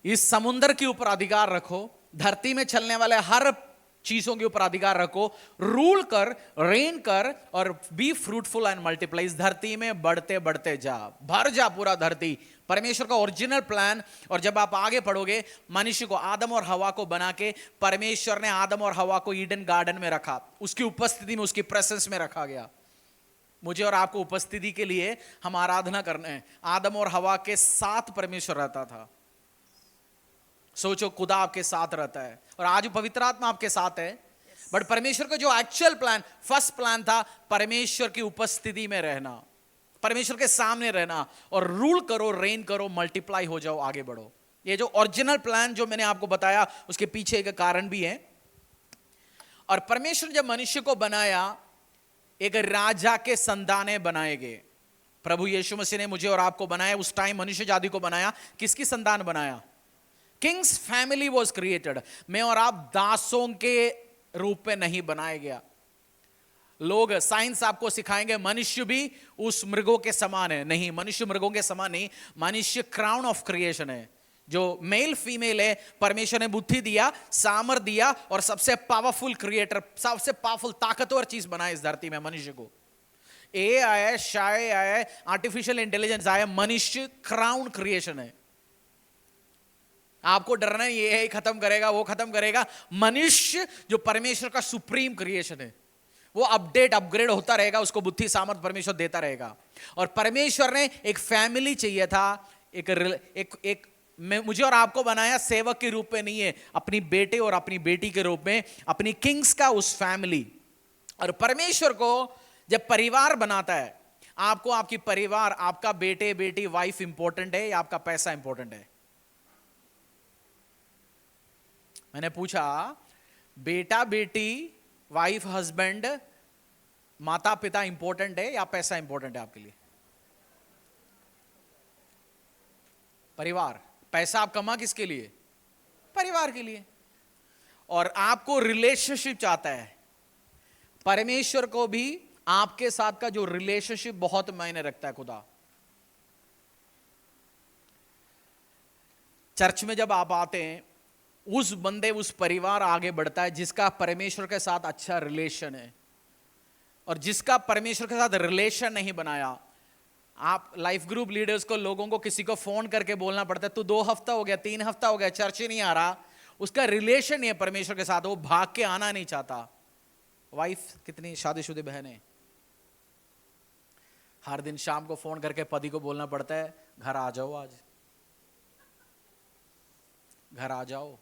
A: इस समुद्र के ऊपर अधिकार रखो, धरती में चलने वाले हर चीजों के ऊपर अधिकार रखो, रूल कर, रेन कर, और बी फ्रूटफुल एंड मल्टीप्लाई। इस धरती में बढ़ते बढ़ते जा, भर जा पूरा धरती। परमेश्वर का ओरिजिनल प्लान। और जब आप आगे पढ़ोगे, मनुष्य को, आदम और हवा को बना के परमेश्वर ने आदम और हवा को ईडन गार्डन में रखा, उसकी उपस्थिति में, उसकी प्रेजेंस में रखा गया। मुझे और आपको उपस्थिति के लिए हम आराधना करने हैं। आदम और हवा के साथ परमेश्वर रहता था। सोचो, खुदा आपके साथ रहता है, और आज पवित्र आत्मा आपके साथ है। बट परमेश्वर का जो एक्चुअल प्लान, फर्स्ट प्लान था परमेश्वर की उपस्थिति में रहना, परमेश्वर के सामने रहना, और रूल करो, रेन करो, मल्टीप्लाई हो जाओ, आगे बढ़ो। ये जो ओरिजिनल प्लान जो मैंने आपको बताया, उसके पीछे एक कारण भी है। और परमेश्वर जब मनुष्य को बनाया, एक राजा के संताने बनाए गए। प्रभु यीशु मसीह ने मुझे और आपको बनाया, उस टाइम मनुष्य जाति को बनाया। किसकी संतान बनाया? Kings family was created. मैं और आप दासों के रूप में नहीं बनाया गया। लोग, साइंस आपको सिखाएंगे मनुष्य भी उस मृगों के समान है। नहीं, मनुष्य मृगों के समान नहीं। मनुष्य क्राउन ऑफ क्रिएशन है। जो मेल फीमेल है, परमेश्वर ने बुद्धि दिया, सामर्थ दिया, और सबसे पावरफुल क्रिएटर, सबसे पावरफुल ताकतवर चीज बनाया इस धरती में मनुष्य को। ए आया, शाय आया, आर्टिफिशियल इंटेलिजेंस आया, मनुष्य क्राउन क्रिएशन है। आपको डरना ये खत्म करेगा, वो खत्म करेगा। मनुष्य जो परमेश्वर का सुप्रीम क्रिएशन है, वो अपडेट, अपग्रेड होता रहेगा, उसको बुद्धि सामर्थ परमेश्वर देता रहेगा। और परमेश्वर ने एक फैमिली चाहिए था, एक मुझे और आपको बनाया सेवक के रूप में नहीं है, अपनी बेटे और अपनी बेटी के रूप में, अपनी किंग्स का उस फैमिली। और परमेश्वर को जब परिवार बनाता है, आपको आपकी परिवार, आपका बेटे बेटी, वाइफ इंपॉर्टेंट है या आपका पैसा इंपॉर्टेंट है? मैंने पूछा, बेटा बेटी, वाइफ हस्बैंड, माता पिता इंपॉर्टेंट है या पैसा इंपॉर्टेंट है आपके लिए? परिवार, पैसा आप कमा किसके लिए? परिवार के लिए। और आपको रिलेशनशिप चाहता है। परमेश्वर को भी आपके साथ का जो रिलेशनशिप बहुत मायने रखता है खुदा। चर्च में जब आप आते हैं, उस बंदे, उस परिवार आगे बढ़ता है जिसका परमेश्वर के साथ अच्छा रिलेशन है। और जिसका परमेश्वर के साथ रिलेशन नहीं बनाया, आप लाइफ ग्रुप लीडर्स को, लोगों को, किसी को फोन करके बोलना पड़ता है, तू 2 हफ्ता हो गया, 3 हफ्ता हो गया चर्च ही नहीं आ रहा, उसका रिलेशन नहीं है परमेश्वर के साथ, वो भाग के आना नहीं चाहता। वाइफ, कितनी शादीशुदा बहन है, हर दिन शाम को फोन करके पति को बोलना पड़ता है, घर आ जाओ, आज घर आ जाओ।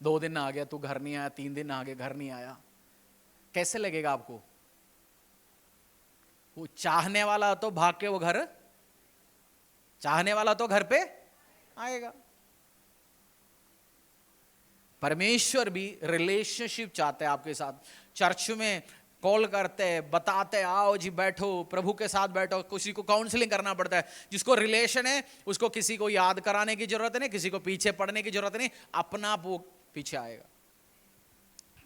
A: 2 दिन आ गया तू घर नहीं आया, 3 दिन आ गए घर नहीं आया। कैसे लगेगा आपको? वो चाहने वाला तो भाग के वो घर, चाहने वाला तो घर पे आएगा। परमेश्वर भी रिलेशनशिप चाहते हैं आपके साथ। चर्च में कॉल करते हैं, बताते, आओ जी बैठो, प्रभु के साथ बैठो। किसी को काउंसलिंग करना पड़ता है। जिसको रिलेशन है उसको किसी को याद कराने की जरूरत नहीं, किसी को पीछे पड़ने की जरूरत नहीं, अपना आप वो पीछे आएगा।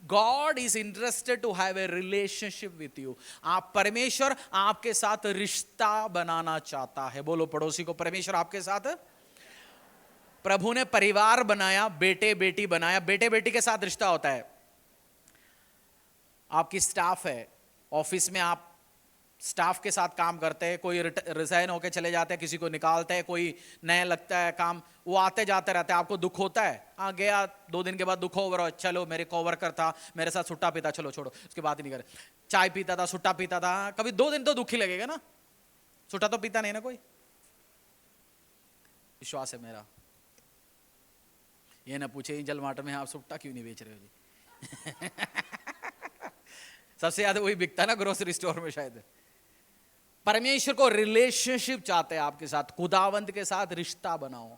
A: God is interested to have a relationship with you. आप, परमेश्वर आपके साथ रिश्ता बनाना चाहता है। बोलो पड़ोसी को, परमेश्वर आपके साथ, प्रभु ने परिवार बनाया, बेटे बेटी बनाया। बेटे बेटी के साथ रिश्ता होता है। आपकी स्टाफ है, ऑफिस में आप स्टाफ के साथ काम करते हैं, कोई रिजाइन होके चले जाते हैं, किसी को निकालते हैं, कोई नया लगता है काम, वो आते जाते रहते हैं, आपको दुख होता है। हाँ गया, 2 दिन के बाद दुख ओवर, चलो मेरे कोवर्कर था, मेरे साथ सुट्टा पीता, चलो छोड़ो, उसके बाद ही नहीं करे, चाय पीता था, सुट्टा पीता था, कभी 2 दिन तो दुख ही लगेगा ना। सुट्टा तो पीता नहीं ना कोई, विश्वास है मेरा। ये ना पूछे जल मार्ट में आप सुट्टा क्यों नहीं बेच रहे हो जी। सबसे ज्यादा वही बिकता है ना ग्रोसरी स्टोर में शायद। परमेश्वर को रिलेशनशिप चाहते हैं आपके साथ। खुदावंत के साथ रिश्ता बनाओ।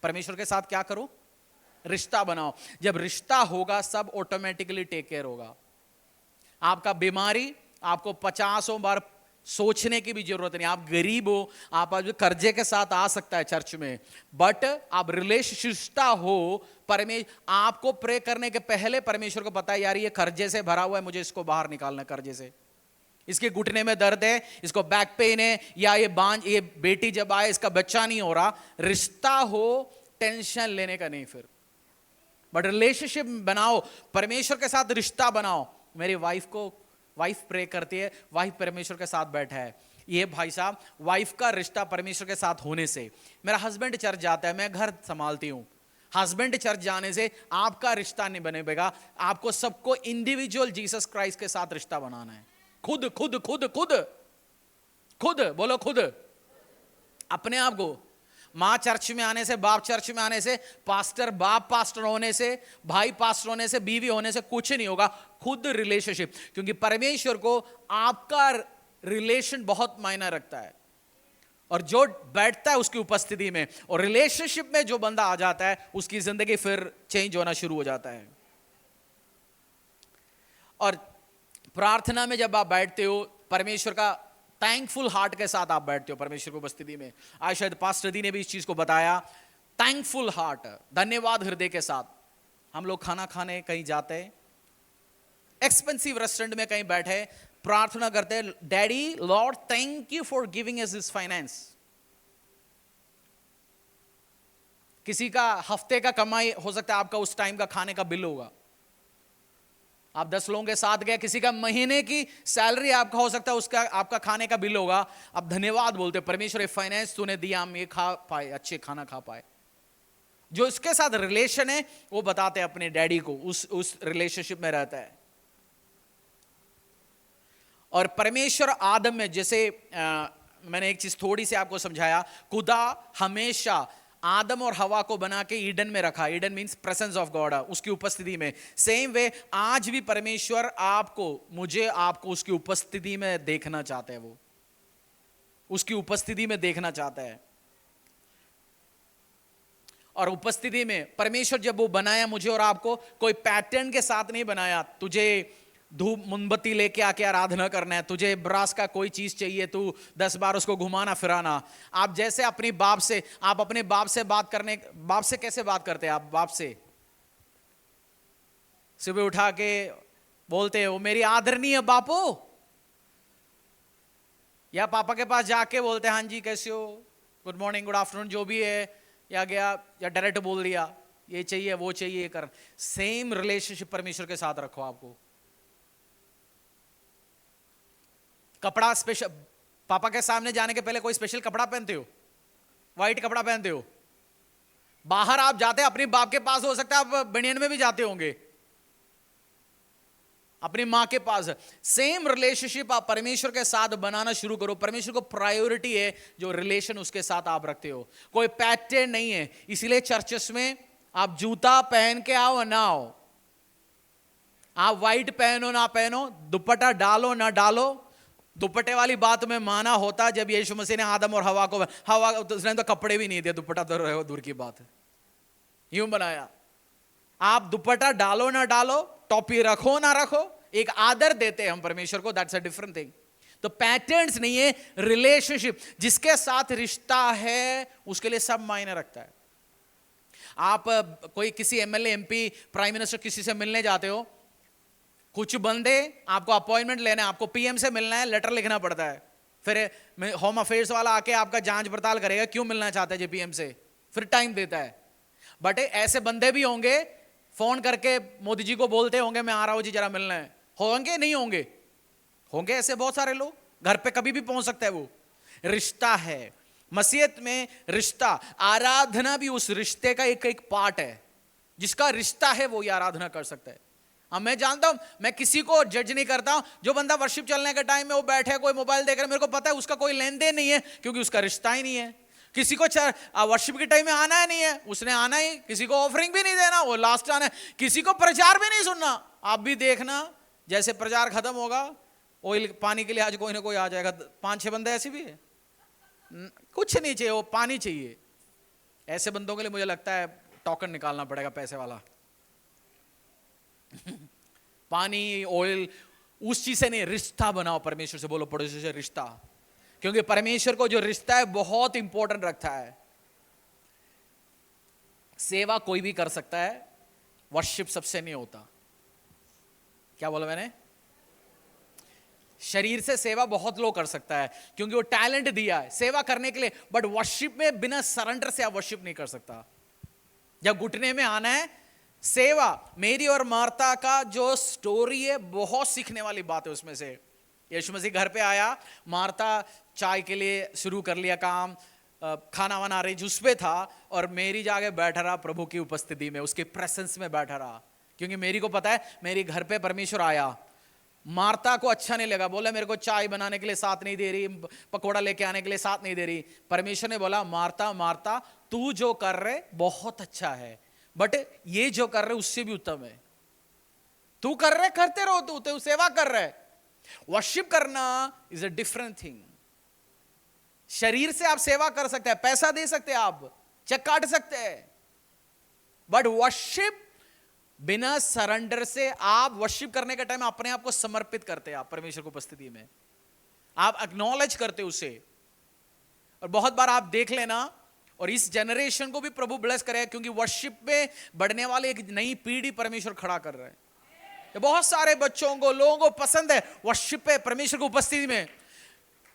A: परमेश्वर के साथ क्या करो? रिश्ता बनाओ। जब रिश्ता होगा सब ऑटोमेटिकली टेक केयर होगा। आपका बीमारी आपको 50 बार सोचने की भी जरूरत नहीं। आप गरीब हो, आप आज कर्जे के साथ आ सकता है चर्च में, बट आप रिलेशनशिप हो, आपको प्रे करने के पहले परमेश्वर को पता है यार ये कर्जे से भरा हुआ है, मुझे इसको बाहर निकालना है कर्जे से, इसके घुटने में दर्द है, इसको बैक पेन है, या ये बेटी जब आए इसका बच्चा नहीं हो रहा। रिश्ता हो, टेंशन लेने का नहीं फिर, बट रिलेशनशिप बनाओ, परमेश्वर के साथ रिश्ता बनाओ। मेरी वाइफ प्रे करती है, वाइफ परमेश्वर के साथ बैठा है। ये भाई साहब, वाइफ का रिश्ता परमेश्वर के साथ होने से, मेरा हस्बैंड चर्च जाता है, मैं घर संभालती हूं, हस्बैंड चर्च जाने से आपका रिश्ता नहीं बनेगा। आपको सबको इंडिविजुअल जीसस क्राइस्ट के साथ रिश्ता बनाना है। खुद खुद खुद खुद खुद बोलो, खुद अपने आप को। माँ चर्च में आने से, बाप चर्च में आने से, पास्टर बाप पास्टर होने से, भाई पास्टर होने से, बीवी होने से कुछ नहीं होगा। खुद रिलेशनशिप, क्योंकि परमेश्वर को आपका रिलेशन बहुत मायना रखता है। और जो बैठता है उसकी उपस्थिति में, और रिलेशनशिप में जो बंदा आ जाता है उसकी जिंदगी फिर चेंज होना शुरू हो जाता है। और प्रार्थना में जब आप बैठते हो, परमेश्वर का थैंकफुल हार्ट के साथ आप बैठते हो परमेश्वर की उपस्थिति में। आज शायद पास्टर दी ने भी इस चीज को बताया, थैंकफुल हार्ट, धन्यवाद हृदय के साथ। हम लोग खाना खाने कहीं जाते हैं, एक्सपेंसिव रेस्टोरेंट में कहीं बैठे, प्रार्थना करते हैं, daddy Lord thank you for giving us this finance. किसी का हफ्ते का कमाई हो सकता है, आपका उस टाइम का खाने का बिल होगा। आप 10 लोगों के साथ गए, किसी का महीने की सैलरी आपका हो सकता है, उसका आपका खाने का बिल होगा। आप धन्यवाद बोलते हो, परमेश्वर फाइनेंस तूने दिया, हम ये खा पाए, अच्छे खाना खा पाए। जो इसके साथ रिलेशन है वो बताते हैं अपने डैडी को, उस रिलेशनशिप में रहता है। और परमेश्वर आदम में, जैसे मैंने एक चीज थोड़ी सी आपको समझाया, खुदा हमेशा आदम और हवा को बना के ईडन में रखा। Eden means presence of God, उसकी उपस्थिति में। सेम वे आज भी परमेश्वर आपको, मुझे, आपको उसकी उपस्थिति में देखना चाहते हैं। वो उसकी उपस्थिति में देखना चाहता है। और उपस्थिति में परमेश्वर जब वो बनाया मुझे और आपको, कोई पैटर्न के साथ नहीं बनाया। तुझे धूप मोमबत्ती लेके आके आराधना करना है, तुझे ब्रास का कोई चीज चाहिए, तू 10 बार उसको घुमाना फिराना। आप जैसे अपने बाप से, आप अपने बाप से बात करने, बाप से कैसे बात करते हैं आप? बाप से सुबह उठा के बोलते हो मेरी आदरणीय बापू, या पापा के पास जाके बोलते हैं हाँ जी कैसे हो, गुड मॉर्निंग, गुड आफ्टरनून, जो भी है, या गया या डायरेक्ट बोल दिया ये चाहिए वो चाहिए कर। सेम रिलेशनशिप परमेश्वर के साथ रखो। आपको कपड़ा स्पेशल, पापा के सामने जाने के पहले कोई स्पेशल कपड़ा पहनते हो? व्हाइट कपड़ा पहनते हो? बाहर आप जाते अपने बाप के पास, हो सकता है आप बनियान में भी जाते होंगे, अपनी मां के पास। सेम रिलेशनशिप आप परमेश्वर के साथ बनाना शुरू करो। परमेश्वर को प्रायोरिटी है जो रिलेशन उसके साथ आप रखते हो, कोई पैटर्न नहीं है। इसलिए चर्चेस में आप जूता पहन के आओ ना आओ, आप व्हाइट पहनो ना पहनो, दुपट्टा डालो ना डालो, दुपट्टे वाली बात में माना होता जब यीशु मसीह ने आदम और हवा को, हवा उसने तो कपड़े भी नहीं दिए, दुपट्टा तो रहो दूर की बात है, यूं बनाया। आप दुपट्टा डालो ना डालो, टोपी रखो ना रखो, एक आदर देते हैं हम परमेश्वर को, दैट्स अ डिफरेंट थिंग। तो पैटर्न्स नहीं है, रिलेशनशिप, जिसके साथ रिश्ता है उसके लिए सब मायने रखता है। आप कोई किसी एमएलए एमपी प्राइम मिनिस्टर किसी से मिलने जाते हो, कुछ बंदे आपको अपॉइंटमेंट लेना है, आपको पीएम से मिलना है, लेटर लिखना पड़ता है, फिर होम अफेयर्स वाला आके आपका जांच पड़ताल करेगा क्यों मिलना चाहते हैं जी पीएम से, फिर टाइम देता है। बट ऐसे बंदे भी होंगे फोन करके मोदी जी को बोलते होंगे मैं आ रहा हूं जी जरा मिलना है, होंगे नहीं होंगे? होंगे ऐसे बहुत सारे लोग, घर पे कभी भी पहुंच सकता है वो। रिश्ता है मसीहत में, रिश्ता, आराधना भी उस रिश्ते का एक एक पार्ट है। जिसका रिश्ता है वो ही आराधना कर सकता है। अब मैं जानता हूं, मैं किसी को जज नहीं करता हूं, जो बंदा वर्शिप चलने के टाइम में वो बैठे कोई मोबाइल देख रहा है, मेरे को पता है उसका कोई लेन देन नहीं है, क्योंकि उसका रिश्ता ही नहीं है। किसी को वर्शिप के टाइम में आना है नहीं है, उसने आना ही, किसी को ऑफरिंग भी नहीं देना, वो लास्ट आना है, किसी को प्रचार भी नहीं सुनना। आप भी देखना जैसे प्रचार खत्म होगा, ऑयल पानी के लिए आज कोई ना कोई आ जाएगा, 5-6 बंदे ऐसे भी है, कुछ नहीं चाहिए, वो पानी चाहिए। ऐसे बंदों के लिए मुझे लगता है टोकन निकालना पड़ेगा पैसे वाला। पानी ऑयल उस चीज से नहीं, रिश्ता बनाओ परमेश्वर से। बोलो पड़ोसी से रिश्ता, क्योंकि परमेश्वर को जो रिश्ता है बहुत इंपॉर्टेंट रखता है। सेवा कोई भी कर सकता है, वर्शिप सबसे नहीं होता। क्या बोला मैंने? शरीर से सेवा बहुत लोग कर सकता है क्योंकि वो टैलेंट दिया है सेवा करने के लिए, बट वर्शिप में बिना सरेंडर से आप वर्शिप नहीं कर सकता। जब घुटने में आना है, सेवा, मेरी और मार्ता का जो स्टोरी है बहुत सीखने वाली बात है उसमें से। यीशु मसीह घर पे आया, मार्ता चाय के लिए शुरू कर लिया काम, खाना वाना अरेंज उस पे था, और मेरी जाके बैठा रहा प्रभु की उपस्थिति में, उसके प्रेजेंस में बैठा रहा, क्योंकि मेरी को पता है मेरी घर पे परमेश्वर आया। मार्ता को अच्छा नहीं लगा, बोला मेरे को चाय बनाने के लिए साथ नहीं दे रही, पकोड़ा लेके आने के लिए साथ नहीं दे रही। परमेश्वर ने बोला मार्ता मार्ता, तू जो कर रहे बहुत अच्छा है, बट ये जो कर रहे उससे भी उत्तम है। तू कर रहे करते रहो, तू सेवा कर रहे। वर्शिप करना इज अ डिफरेंट थिंग। शरीर से आप सेवा कर सकते हैं, पैसा दे सकते हैं, आप चेक काट सकते हैं, बट वर्शिप बिना सरेंडर से, आप वर्शिप करने के टाइम अपने आप को समर्पित करते हैं, आप परमेश्वर की उपस्थिति में आप एक्नॉलेज करते उसे। और बहुत बार आप देख लेना, और इस जनरेशन को भी प्रभु ब्लेस करे, क्योंकि वर्शिप में बढ़ने वाले एक नई पीढ़ी परमेश्वर खड़ा कर रहा है। बहुत सारे बच्चों को, लोगों को पसंद है वर्शिप पे, परमेश्वर की उपस्थिति में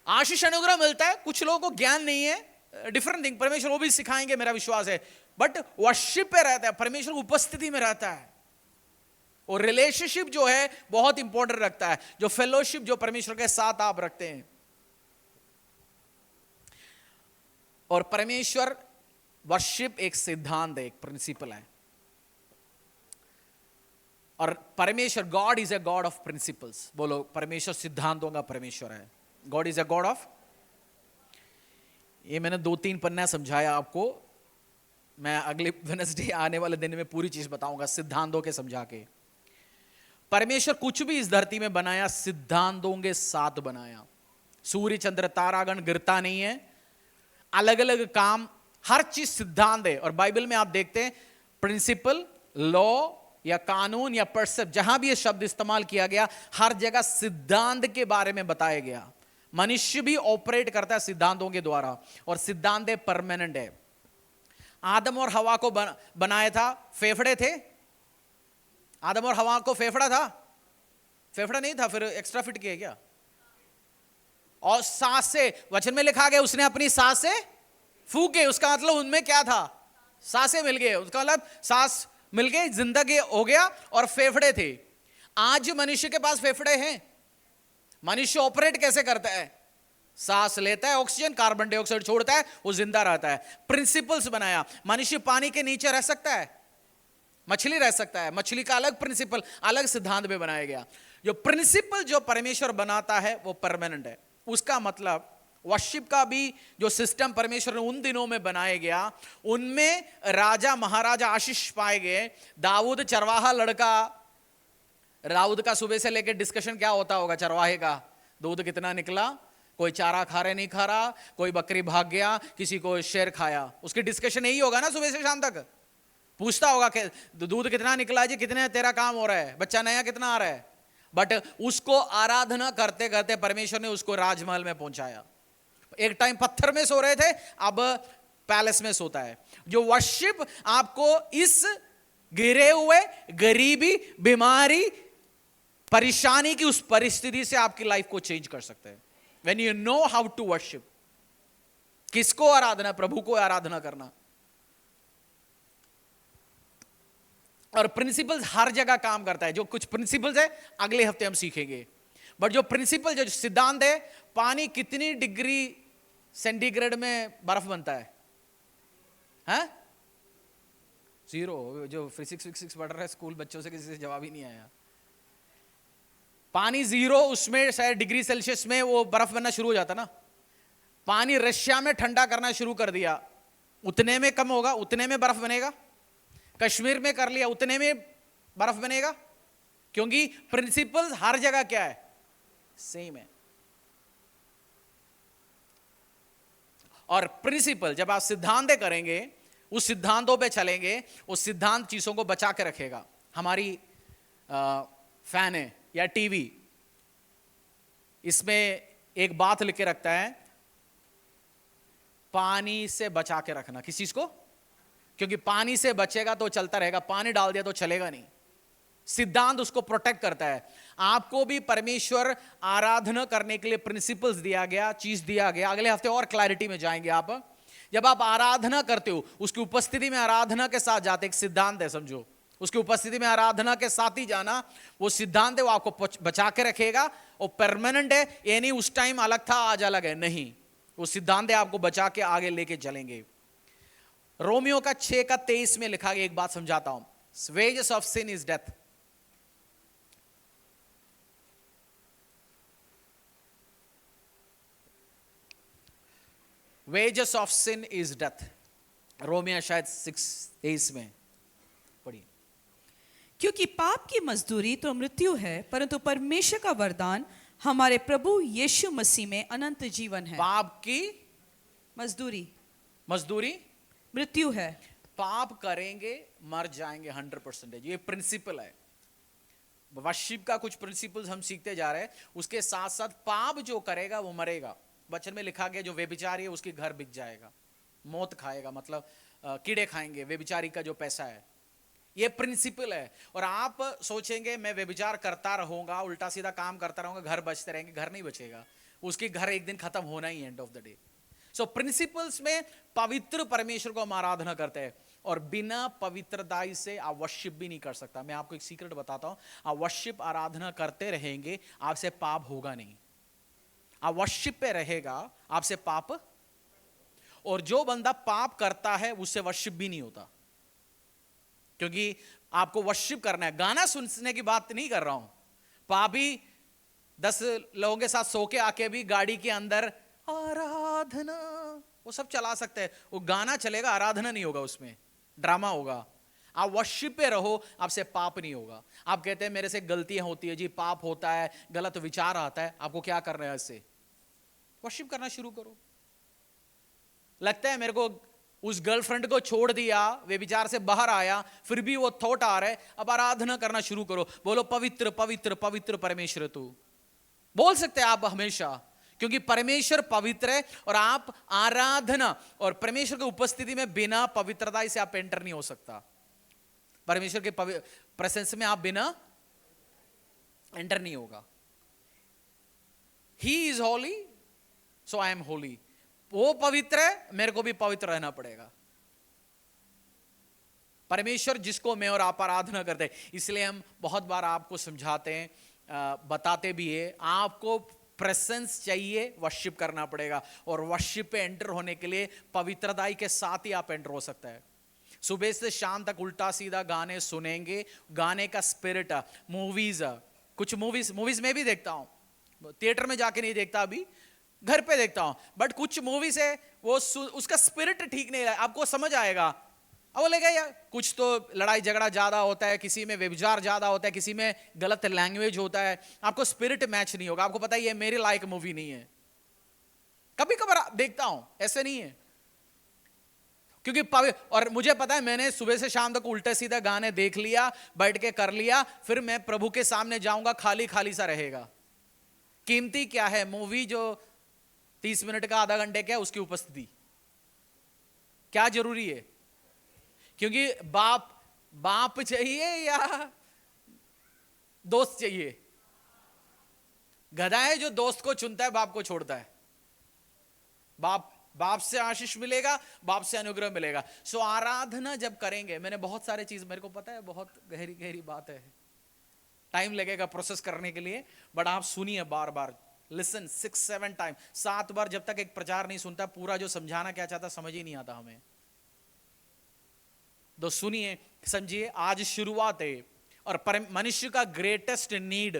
A: आशीष अनुग्रह मिलता है। कुछ लोगों को ज्ञान नहीं है, डिफरेंट थिंग, परमेश्वर वो भी सिखाएंगे मेरा विश्वास है, बट वर्शिप पे रहता है, परमेश्वर की उपस्थिति में रहता है। और रिलेशनशिप जो है बहुत इंपॉर्टेंट रखता है, जो फेलोशिप जो परमेश्वर के साथ आप रखते हैं। और परमेश्वर, वर्शिप एक सिद्धांत है, एक प्रिंसिपल है, और परमेश्वर, God is a God of principles. बोलो, परमेश्वर सिद्धांतों का परमेश्वर है। God is a God of, ये मैंने 2-3 पन्ना समझाया आपको, मैं अगले वेडनेसडे आने वाले दिन में पूरी चीज बताऊंगा सिद्धांतों के समझा के। परमेश्वर कुछ भी इस धरती में बनाया सिद्धांतों के साथ बनाया। सूर्य चंद्र तारागण गिरता नहीं है, अलग अलग काम, हर चीज सिद्धांत है। और बाइबल में आप देखते हैं प्रिंसिपल, लॉ, या कानून या परसेप्ट, जहां भी ये शब्द इस्तेमाल किया गया, हर जगह सिद्धांत के बारे में बताया गया। मनुष्य भी ऑपरेट करता है सिद्धांतों के द्वारा, और सिद्धांत परमानेंट है। आदम और हवा को बनाया था, फेफड़े थे। आदम और हवा को फेफड़ा था? फेफड़ा नहीं था, फिर एक्स्ट्रा फिट किया क्या? और सांस से, वचन में लिखा गया उसने अपनी सांस से फूके, उसका मतलब उनमें क्या था? सांसें मिल गए, उसका मतलब सांस मिल गई, जिंदगी हो गया, और फेफड़े थे। आज मनुष्य के पास फेफड़े हैं। मनुष्य ऑपरेट कैसे करता है? सांस लेता है, ऑक्सीजन, कार्बन डाइऑक्साइड छोड़ता है, वो जिंदा रहता है। प्रिंसिपल्स बनाया। मनुष्य पानी के नीचे रह सकता है, मछली रह सकता है, मछली का अलग प्रिंसिपल, अलग सिद्धांत में बनाया गया। जो प्रिंसिपल जो परमेश्वर बनाता है वो परमानेंट है। उसका मतलब वर्शिप का भी जो सिस्टम परमेश्वर ने उन दिनों में बनाया गया, उनमें राजा महाराजा आशीष पाए गए। दाऊद चरवाहा लड़का, दाऊद का सुबह से लेकर डिस्कशन क्या होता होगा चरवाहे का? दूध कितना निकला, कोई चारा खा रहे नहीं खा रहा, कोई बकरी भाग गया, किसी को शेर खाया, उसकी डिस्कशन यही होगा ना सुबह से शाम तक। पूछता होगा कि दूध कितना निकला जी, कितने तेरा काम हो रहा है, बच्चा नया कितना आ रहा है। बट उसको आराधना करते करते परमेश्वर ने उसको राजमहल में पहुंचाया। एक टाइम पत्थर में सो रहे थे, अब पैलेस में सोता है। जो वर्शिप आपको इस गिरे हुए, गरीबी, बीमारी, परेशानी की उस परिस्थिति से आपकी लाइफ को चेंज कर सकते हैं। When you know how to worship, किसको आराधना? प्रभु को आराधना करना। और प्रिंसिपल्स हर जगह काम करता है। जो कुछ प्रिंसिपल्स है अगले हफ्ते हम सीखेंगे। बट जो प्रिंसिपल, जो सिद्धांत है, पानी कितनी डिग्री सेंटीग्रेड में बर्फ बनता है? हैं? 0। जो फिजिक्स पढ़ रहा है स्कूल बच्चों से किसी से जवाब ही नहीं आया। पानी 0, उसमें शायद डिग्री सेल्सियस में वो बर्फ बनना शुरू हो जाता ना। पानी रशिया में ठंडा करना शुरू कर दिया, उतने में कम होगा, उतने में बर्फ बनेगा। कश्मीर में कर लिया, उतने में बर्फ बनेगा। क्योंकि प्रिंसिपल्स हर जगह क्या है? सेम है। और प्रिंसिपल जब आप सिद्धांत करेंगे, उस सिद्धांतों पे चलेंगे, उस सिद्धांत चीजों को बचा के रखेगा। हमारी फैन है या टीवी, इसमें एक बात लिख के रखता है, पानी से बचा के रखना किस चीज को? क्योंकि पानी से बचेगा तो चलता रहेगा, पानी डाल दिया तो चलेगा नहीं। सिद्धांत उसको प्रोटेक्ट करता है। आपको भी परमेश्वर आराधना करने के लिए प्रिंसिपल्स दिया गया, चीज दिया गया। अगले हफ्ते और क्लैरिटी में जाएंगे आप। जब आप आराधना करते हो, उसकी उपस्थिति में आराधना के साथ जाते, एक सिद्धांत है समझो, उसकी उपस्थिति में आराधना के साथ ही जाना, वो सिद्धांत है, वो आपको बचा के रखेगा। वो परमानेंट है, ये नहीं उस टाइम अलग था आज अलग है, नहीं। वो सिद्धांत है, आपको बचा के आगे लेके चलेंगे। रोमियो का 6:23 में लिखा गया, एक बात समझाता हूं। Wages of sin is death. Wages of sin is death. Romans शायद 6:23 में पढ़िए।
B: क्योंकि पाप की मजदूरी तो मृत्यु है, परंतु परमेश्वर का वरदान हमारे प्रभु यीशु मसीह में अनंत जीवन है।
A: पाप की मजदूरी
B: मृत्यु है।
A: पाप करेंगे मर जाएंगे 100%। ये प्रिंसिपल है। वर्शिप का कुछ प्रिंसिपल्स हम सीखते जा रहे हैं। उसके साथ साथ पाप जो करेगा वो मरेगा। वचन में लिखा गया, जो व्यभिचारी है उसके घर बिक जाएगा, मौत खाएगा, मतलब कीड़े खाएंगे, व्यभिचारी का जो पैसा है। ये प्रिंसिपल है। और आप सोचेंगे मैं व्यभिचार करता रहूंगा, उल्टा सीधा काम करता रहूंगा, घर बचते रहेंगे। घर नहीं बचेगा, उसके घर एक दिन खत्म होना ही, end of the day. So principles में पवित्र परमेश्वर को हम आराधना करते हैं, और बिना पवित्रता से आप वर्शिप भी नहीं कर सकता। मैं आपको एक सीक्रेट बताता हूं, आप वर्शिप आराधना करते रहेंगे, आपसे पाप होगा नहीं। आप वर्शिप पे रहेगा, आपसे पाप, और जो बंदा पाप करता है उससे वर्शिप भी नहीं होता। क्योंकि आपको वर्शिप करना है, गाना सुनने की बात नहीं कर रहा हूं। पापी 10 लोगों के साथ सो के आके भी गाड़ी के अंदर आराधना वो सब चला सकते हैं, वो गाना चलेगा, आराधना नहीं होगा, उसमें ड्रामा होगा। आप वर्शिप पे रहो, आपसे पाप नहीं होगा। आप कहते हैं मेरे से गलतियां होती है जी, पाप होता है, गलत विचार आता है, आपको क्या करना है? इससे वर्शिप करना शुरू करो। लगता है मेरे को उस गर्लफ्रेंड को छोड़ दिया, वे विचार से बाहर आया, फिर भी वो थॉट आ रहा है, अब आराधना करना शुरू करो, बोलो पवित्र पवित्र पवित्र परमेश्वर तू। बोल सकते हैं आप हमेशा, क्योंकि परमेश्वर पवित्र है और आप आराधना और परमेश्वर की उपस्थिति में बिना पवित्रता से आप एंटर नहीं हो सकता। परमेश्वर के प्रेजेंस में आप बिना एंटर नहीं होगा। He is Holi so I am Holi. वो पवित्र है, मेरे को भी पवित्र रहना पड़ेगा। परमेश्वर जिसको मैं और आप आराधना करते हैं, इसलिए हम बहुत बार आपको समझाते हैं, बताते भी है, आपको प्रेजेंस चाहिए, वर्शिप करना पड़ेगा। और वर्शिप पे एंटर होने के लिए पवित्रता के साथ ही आप एंटर हो सकता है। सुबह से शाम तक उल्टा सीधा गाने सुनेंगे, गाने का स्पिरिट, मूवीज, कुछ मूवीज में भी देखता हूं, थिएटर में जाके नहीं देखता, अभी घर पे देखता हूं, बट कुछ मूवीज है वो उसका स्पिरिट ठीक नहीं है। आपको समझ आएगा, अब बोलेगा यार कुछ तो लड़ाई झगड़ा ज्यादा होता है, किसी में व्यभिचार ज्यादा होता है, किसी में गलत लैंग्वेज होता है, आपको स्पिरिट मैच नहीं होगा। आपको पता है ये मेरे लायक मूवी नहीं है। कभी कभार देखता हूं, ऐसे नहीं है, क्योंकि और मुझे पता है, मैंने सुबह से शाम तक उल्टे सीधे गाने देख लिया, बैठ के कर लिया, फिर मैं प्रभु के सामने जाऊंगा, खाली खाली सा रहेगा। कीमती क्या है मूवी जो 30 मिनट का, आधा घंटे का, उसकी उपस्थिति क्या जरूरी है? क्योंकि बाप चाहिए या दोस्त चाहिए? गधा है जो दोस्त को चुनता है, बाप को छोड़ता है। बाप से आशीष मिलेगा, बाप से अनुग्रह मिलेगा। सो आराधना जब करेंगे, मैंने बहुत सारे चीज, मेरे को पता है बहुत गहरी गहरी बात है, टाइम लगेगा प्रोसेस करने के लिए, बट आप सुनिए बार बार, लिसन 6-7 टाइम, 7 बार। जब तक एक प्रचार नहीं सुनता, पूरा जो समझाना क्या चाहता समझ ही नहीं आता हमें। तो सुनिए, समझिए, आज शुरुआत है। और मनुष्य का ग्रेटेस्ट नीड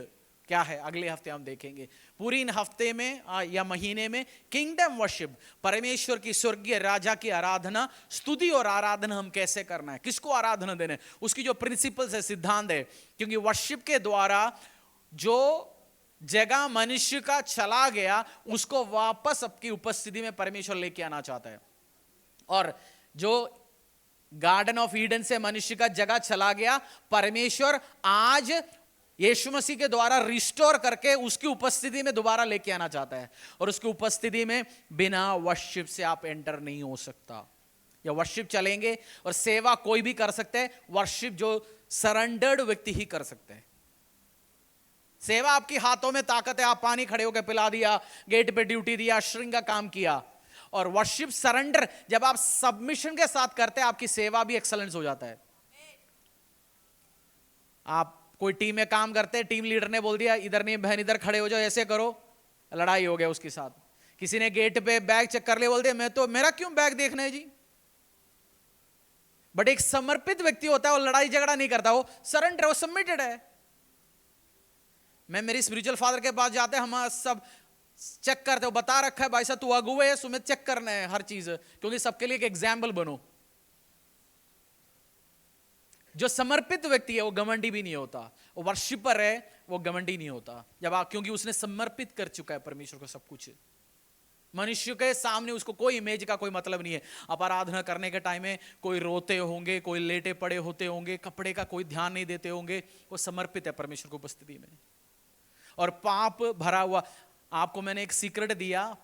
A: क्या है, अगले हफ्ते हम देखेंगे। पूरी इन हफ्ते में या महीने में किंगडम वर्शिप, परमेश्वर की स्वर्गीय राजा की आराधना, स्तुति और आराधना हम कैसे करना है, किसको आराधना देना है, उसकी जो प्रिंसिपल्स है, सिद्धांत है। क्योंकि वर्शिप के द्वारा जो जगह मनुष्य का चला गया, उसको वापस आपकी उपस्थिति में परमेश्वर लेके आना चाहता है। और जो गार्डन ऑफ ईडन से मनुष्य का जगह चला गया, परमेश्वर आज यीशु मसीह के द्वारा रिस्टोर करके उसकी उपस्थिति में दोबारा लेके आना चाहता है। और उसकी उपस्थिति में बिना वर्शिप से आप एंटर नहीं हो सकता। या वर्शिप चलेंगे, और सेवा कोई भी कर सकते हैं, वर्शिप जो सरेंडर्ड व्यक्ति ही कर सकते हैं। सेवा आपकी हाथों में ताकत है, आप पानी खड़े होकर पिला दिया, गेट पे ड्यूटी दिया, श्रृंग का काम किया। और वर्शिप सरेंडर, जब आप सबमिशन के साथ करते हैं, आपकी सेवा भी एक्सलेंस हो जाता है। आप कोई टीम में काम करते हैं, टीम लीडर ने बोल दिया इधर नहीं बहन, इधर खड़े हो जाओ, ऐसे करो, लड़ाई हो गया उसके साथ। किसी ने गेट पे बैग चेक कर लिया, बोल दिया मेरा क्यों बैग देखना है जी। बट एक समर्पित व्यक्ति होता है, वो लड़ाई झगड़ा नहीं करता, वो सरेंडर, वो सबमिटेड है। मैं मेरी स्पिरिचुअल फादर के पास जाते हैं, हम सब चेक करते हो, बता रखा है भाई साहब तू अगुवे है, तुम्हें चेक करना है हर चीज, क्योंकि सबके लिए एक एग्जाम्पल बनो। जो समर्पित व्यक्ति है वो घमंडी भी नहीं होता, वो वर्शिपर है, वो घमंडी नहीं होता। क्योंकि उसने समर्पित कर चुका है परमेश्वर को सब कुछ। मनुष्य के सामने उसको कोई इमेज का कोई मतलब नहीं है। आप आराधना करने के टाइम में कोई रोते होंगे, कोई लेटे पड़े होते होंगे, कपड़े का कोई ध्यान नहीं देते होंगे, वो समर्पित है परमेश्वर की उपस्थिति में। और पाप भरा हुआ, आपको मैंने एक सीक्रेट दिया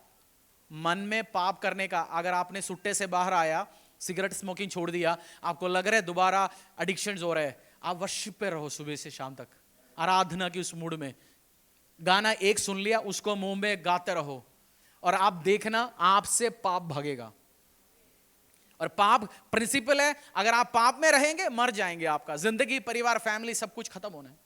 A: मन में पाप करने का। अगर आपने सुट्टे से बाहर आया, सिगरेट स्मोकिंग छोड़ दिया, आपको लग रहा है दोबारा एडिक्शन हो रहा है, आप वर्शिप पे रहो सुबह से शाम तक, आराधना की उस मूड में। गाना एक सुन लिया, उसको मुंह में गाते रहो, और आप देखना आपसे पाप भागेगा। और पाप प्रिंसिपल है, अगर आप पाप में रहेंगे मर जाएंगे, आपका जिंदगी, परिवार, फैमिली सब कुछ खत्म होना है।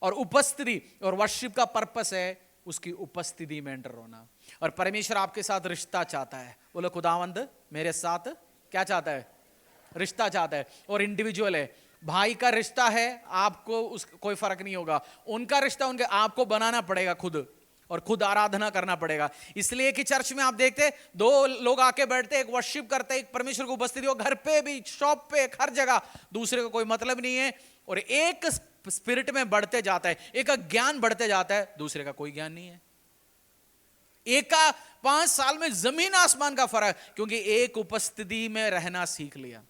A: और उपस्थिति और वर्शिप का पर्पस है उसकी उपस्थिति में एंटर होना। और परमेश्वर आपके साथ रिश्ता चाहता है। बोलो खुदावंद मेरे साथ क्या चाहता है? रिश्ता चाहता है। और इंडिविजुअल है, भाई का रिश्ता है, आपको उस कोई फर्क नहीं होगा। उनका रिश्ता उनके, आपको बनाना पड़ेगा खुद, और खुद आराधना करना पड़ेगा। इसलिए कि चर्च में आप देखते 2 लोग आके बैठते, एक वर्शिप करते, एक परमेश्वर की उपस्थिति हो, घर पे भी, शॉप पे, हर जगह, दूसरे को कोई मतलब नहीं है, और एक स्पिरिट में बढ़ते जाता है, एक का ज्ञान बढ़ते जाता है, दूसरे का कोई ज्ञान नहीं है। एक का 5 साल में जमीन आसमान का फर्क, क्योंकि एक उपस्थिति में रहना सीख लिया।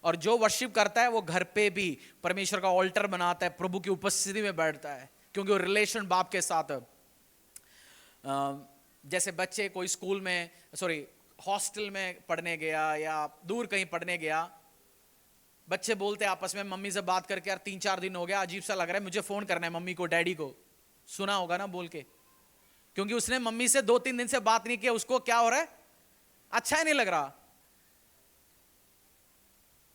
A: और जो वर्शिप करता है वो घर पे भी परमेश्वर का ऑल्टर बनाता है, प्रभु की उपस्थिति में बैठता है, क्योंकि वो रिलेशन बाप के साथ है। जैसे बच्चे कोई स्कूल में हॉस्टल में पढ़ने गया या दूर कहीं पढ़ने गया, बच्चे बोलते आपस में मम्मी से बात करके, यार 3-4 दिन हो गया, अजीब सा लग रहा है, मुझे फोन करना है मम्मी को, डैडी को। सुना होगा ना बोल के, क्योंकि उसने मम्मी से 2-3 दिन से बात नहीं किया, उसको क्या हो रहा है, अच्छा ही नहीं लग रहा।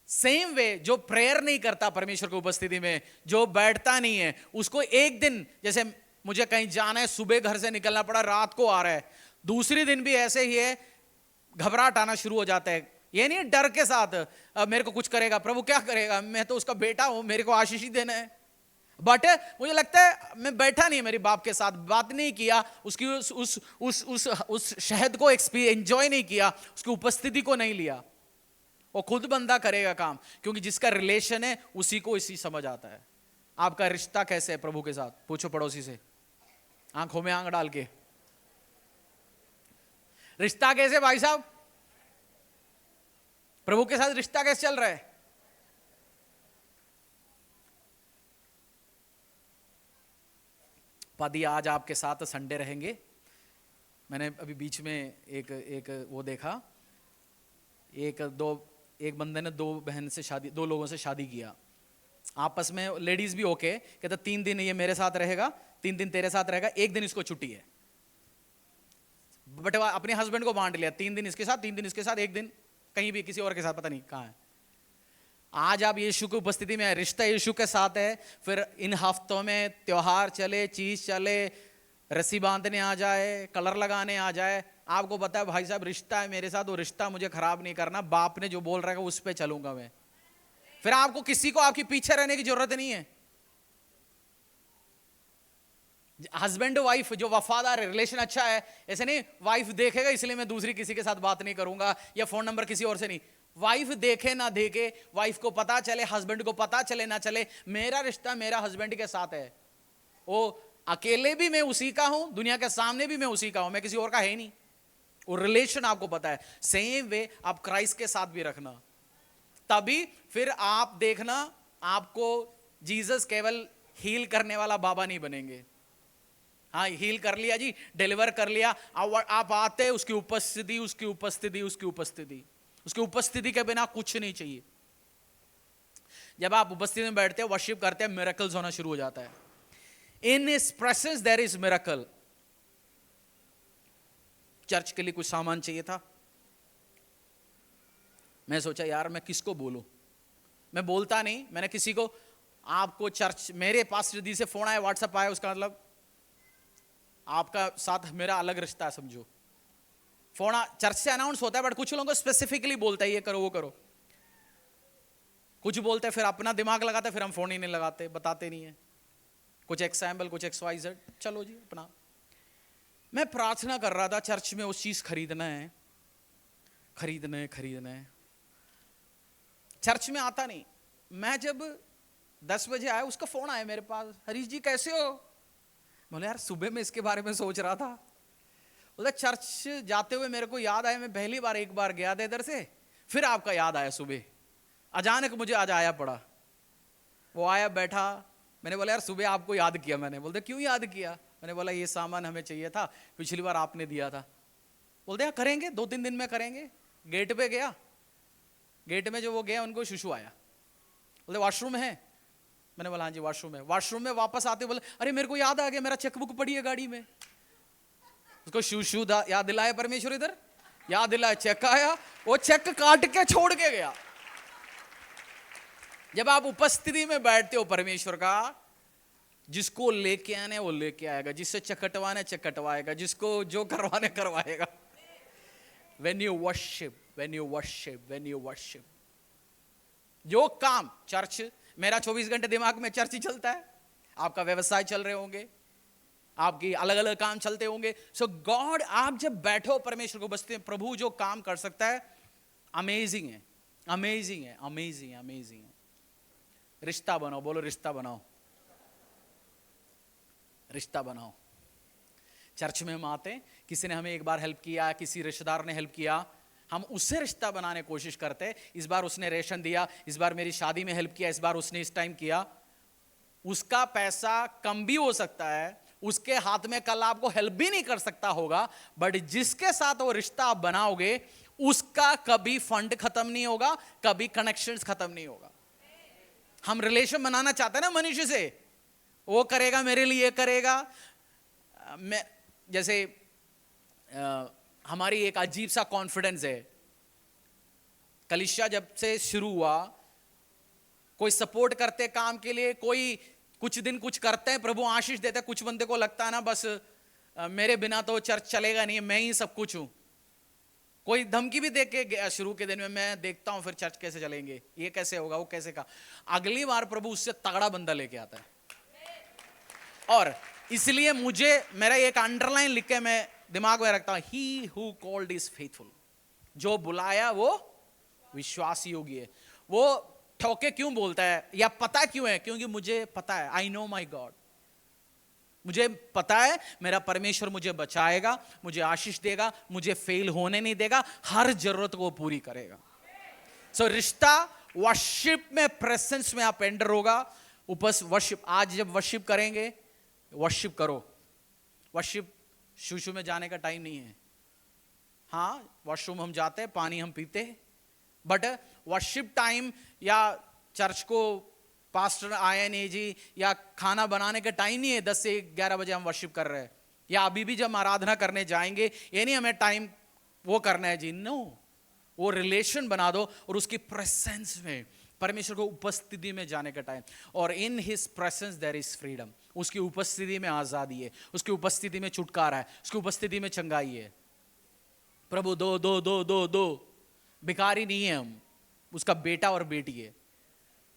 A: सेम वे जो प्रेयर नहीं करता परमेश्वर की उपस्थिति में, जो बैठता नहीं है, उसको एक दिन, जैसे मुझे कहीं जाना है, सुबह घर से निकलना पड़ा, रात को आ रहा है, दूसरी दिन भी ऐसे ही है, घबराहट आना शुरू हो जाता है। ये नहीं डर के साथ मेरे को कुछ करेगा प्रभु, क्या करेगा, मैं तो उसका बेटा हूं, मेरे को आशीष ही देना है। बट मुझे लगता है मैं बैठा नहीं मेरे बाप के साथ, बात नहीं किया, उसकी उस शहद को एंजॉय नहीं किया, उसकी उपस्थिति को नहीं लिया। वो खुद बंदा करेगा काम, क्योंकि जिसका रिलेशन है उसी को इसी समझ आता है। आपका रिश्ता कैसे है प्रभु के साथ, पूछो पड़ोसी से, आंखों में आंख डाल के, रिश्ता कैसे भाई साहब, प्रभु के साथ रिश्ता कैसे चल रहा है। पदी आज आपके साथ संडे रहेंगे। मैंने अभी बीच में एक वो देखा, एक बंदे ने 2 लोगों से शादी किया आपस में, लेडीज भी ओके, कहता 3 दिन ये मेरे साथ रहेगा, 3 दिन तेरे साथ रहेगा, 1 दिन इसको छुट्टी है, बट अपने हस्बैंड को बांट लिया, 3 दिन इसके साथ, 3 दिन इसके साथ, 1 दिन कहीं भी किसी और के साथ, पता नहीं कहां है। आज आप यीशु की उपस्थिति में है, रिश्ता यीशु के साथ है, फिर इन हफ्तों में त्योहार चले, चीज चले, रस्सी बांधने आ जाए, कलर लगाने आ जाए, आपको पता है भाई साहब रिश्ता है मेरे साथ, वो रिश्ता मुझे खराब नहीं करना, बाप ने जो बोल रहा है उस पे चलूंगा मैं। फिर आपको किसी को आपके पीछे रहने की जरूरत नहीं है। हस्बैंड वाइफ जो वफादार है, रिलेशन अच्छा है, ऐसे नहीं वाइफ देखेगा इसलिए मैं दूसरी किसी के साथ बात नहीं करूंगा, या फोन नंबर किसी और से नहीं। वाइफ देखे ना देखे, वाइफ को पता चले, हस्बैंड को पता चले ना चले, मेरा रिश्ता मेरा हस्बैंड के साथ है। वो अकेले भी मैं उसी का हूं, दुनिया के सामने भी मैं उसी का हूं, मैं किसी और का है ही नहीं। वो रिलेशन आपको पता है। सेम वे आप क्राइस्ट के साथ भी रखना, तभी फिर आप देखना आपको जीसस केवल हील करने वाला बाबा नहीं बनेंगे। हाँ हील कर लिया जी, डिलीवर कर लिया, आप आते उसकी उपस्थिति, उसकी उपस्थिति, उसकी उपस्थिति, उसकी उपस्थिति के बिना कुछ नहीं चाहिए। जब आप उपस्थिति में बैठते हैं, वर्शिप करते हैं, मिरेकल्स होना शुरू हो जाता है। In his presence there is miracle. Church के लिए कुछ सामान चाहिए था, मैं सोचा यार मैं किसको बोलूं, मैं बोलता नहीं, मैंने किसी को, आपको चर्च, मेरे पास यदि से फोन आया, व्हाट्सएप आया, उसका मतलब आपका साथ मेरा अलग रिश्ता है समझो। फोन चर्च से अनाउंस होता है, बट कुछ लोगों को स्पेसिफिकली बोलता है ये करो वो करो, कुछ बोलते हैं फिर अपना दिमाग लगाते, फिर हम फोन ही नहीं लगाते, बताते नहीं है, कुछ एक्सैम्पल, कुछ XYZ, चलो जी अपना। मैं प्रार्थना कर रहा था, चर्च में उस चीज खरीदना है, खरीदना है, खरीदना है, चर्च में आता नहीं। मैं जब 10 बजे आया, उसका फोन आया मेरे पास, हरीश जी कैसे हो? बोले यार सुबह में इसके बारे में सोच रहा था। बोला चर्च जाते हुए मेरे को याद आया, मैं पहली बार एक बार गया था इधर से, फिर आपका याद आया सुबह, अचानक मुझे आज आया पड़ा। वो आया बैठा, मैंने बोला यार सुबह आपको याद किया मैंने। बोलते क्यों याद किया? मैंने बोला ये सामान हमें चाहिए था, पिछली बार आपने दिया था। बोलते यार करेंगे, 2-3 दिन में करेंगे। गेट पे गया, गेट में जो वो गया उनको शिशु आया, बोलते वॉशरूम है? मैंने बोला हाँ जी वॉशरूम है। वॉशरूम में वापस आते बोले अरे मेरे को याद आ गया, मेरा चेकबुक पड़ी है गाड़ी में। उसको शिशु याद दिलाया परमेश्वर, इधर याद दिलाया, चेक आया, वो चेक काट के छोड़ के गया। जब आप उपस्थिति में बैठते हो परमेश्वर का, जिसको लेके आने वो लेके आएगा, जिससे चेक कटवाने चेक कटवाएगा, जिसको जो करवाने करवाएगा। When you worship, when you worship, when you worship, जो काम चर्च, मेरा 24 घंटे दिमाग में चर्च ही चलता है, आपका व्यवसाय चल रहे होंगे, आपकी अलग अलग काम चलते होंगे। सो गॉड, आप जब बैठो परमेश्वर को बसते हैं, प्रभु जो काम कर सकता है अमेजिंग है, अमेजिंग है, अमेजिंग है, अमेजिंग है। रिश्ता बनाओ, बोलो रिश्ता बनाओ, रिश्ता बनाओ। चर्च में हम आते हैं, किसी ने हमें एक बार हेल्प किया, किसी रिश्तेदार ने हेल्प किया, हम उससे रिश्ता बनाने की कोशिश करते हैं। इस बार उसने रेशन दिया, इस बार मेरी शादी में हेल्प किया, इस बार उसने इस टाइम किया। उसका पैसा कम भी हो सकता है, उसके हाथ में कल आपको हेल्प भी नहीं कर सकता होगा, बट जिसके साथ वो रिश्ता आप बनाओगे उसका कभी फंड खत्म नहीं होगा, कभी कनेक्शंस खत्म नहीं होगा। हम रिलेशन बनाना चाहते हैं ना मनुष्य से, वो करेगा मेरे लिए करेगा। मैं जैसे हमारी एक अजीब सा कॉन्फिडेंस है, कलीसिया जब से शुरू हुआ, कोई सपोर्ट करते काम के लिए, कोई कुछ दिन कुछ करते हैं, प्रभु आशीष देते हैं, कुछ बंदे को लगता है ना बस मेरे बिना तो चर्च चलेगा नहीं, मैं ही सब कुछ हूं। कोई धमकी भी देख के शुरू के दिन में, मैं देखता हूं फिर चर्च कैसे चलेंगे, ये कैसे होगा, वो कैसे का। अगली बार प्रभु उससे तगड़ा बंदा लेके आता है। और इसलिए मुझे मेरा एक अंडरलाइन लिख के मैं दिमाग में रखता हूं, he who called is faithful. जो बुलाया वो विश्वास योग्य है। वो ठोके क्यों बोलता है या पता क्यों है? क्योंकि मुझे पता है, आई नो माई गॉड, मुझे पता है मेरा परमेश्वर मुझे बचाएगा, मुझे आशीष देगा, मुझे फेल होने नहीं देगा, हर जरूरत को पूरी करेगा। सो रिश्ता वर्शिप में, प्रेजेंस में आप एंटर होगा। वर्शिप, आज जब वर्शिप करेंगे, वर्शिप करो। वर्शिप शूशु में जाने का टाइम नहीं है। हाँ, वॉशरूम हम जाते हैं, पानी हम पीते हैं, बट वर्शिप टाइम या चर्च को पास्टर आए नहीं जी, या खाना बनाने का टाइम नहीं है 10 से 11 बजे हम वर्शिप कर रहे हैं, या अभी भी जब आराधना करने जाएंगे ये नहीं हमें टाइम वो करना है जी। नो, वो रिलेशन बना दो और उसकी प्रेजेंस में, परमेश्वर को उपस्थिति में जाने का टाइम। और in his presence there is freedom. उसकी उपस्थिति में आजादी है, उसकी उपस्थिति में छुटकारा है, उसकी उपस्थिति में चंगाई है। प्रभु दो दो दो दो दो, भिखारी नहीं है हम, उसका बेटा और बेटी है।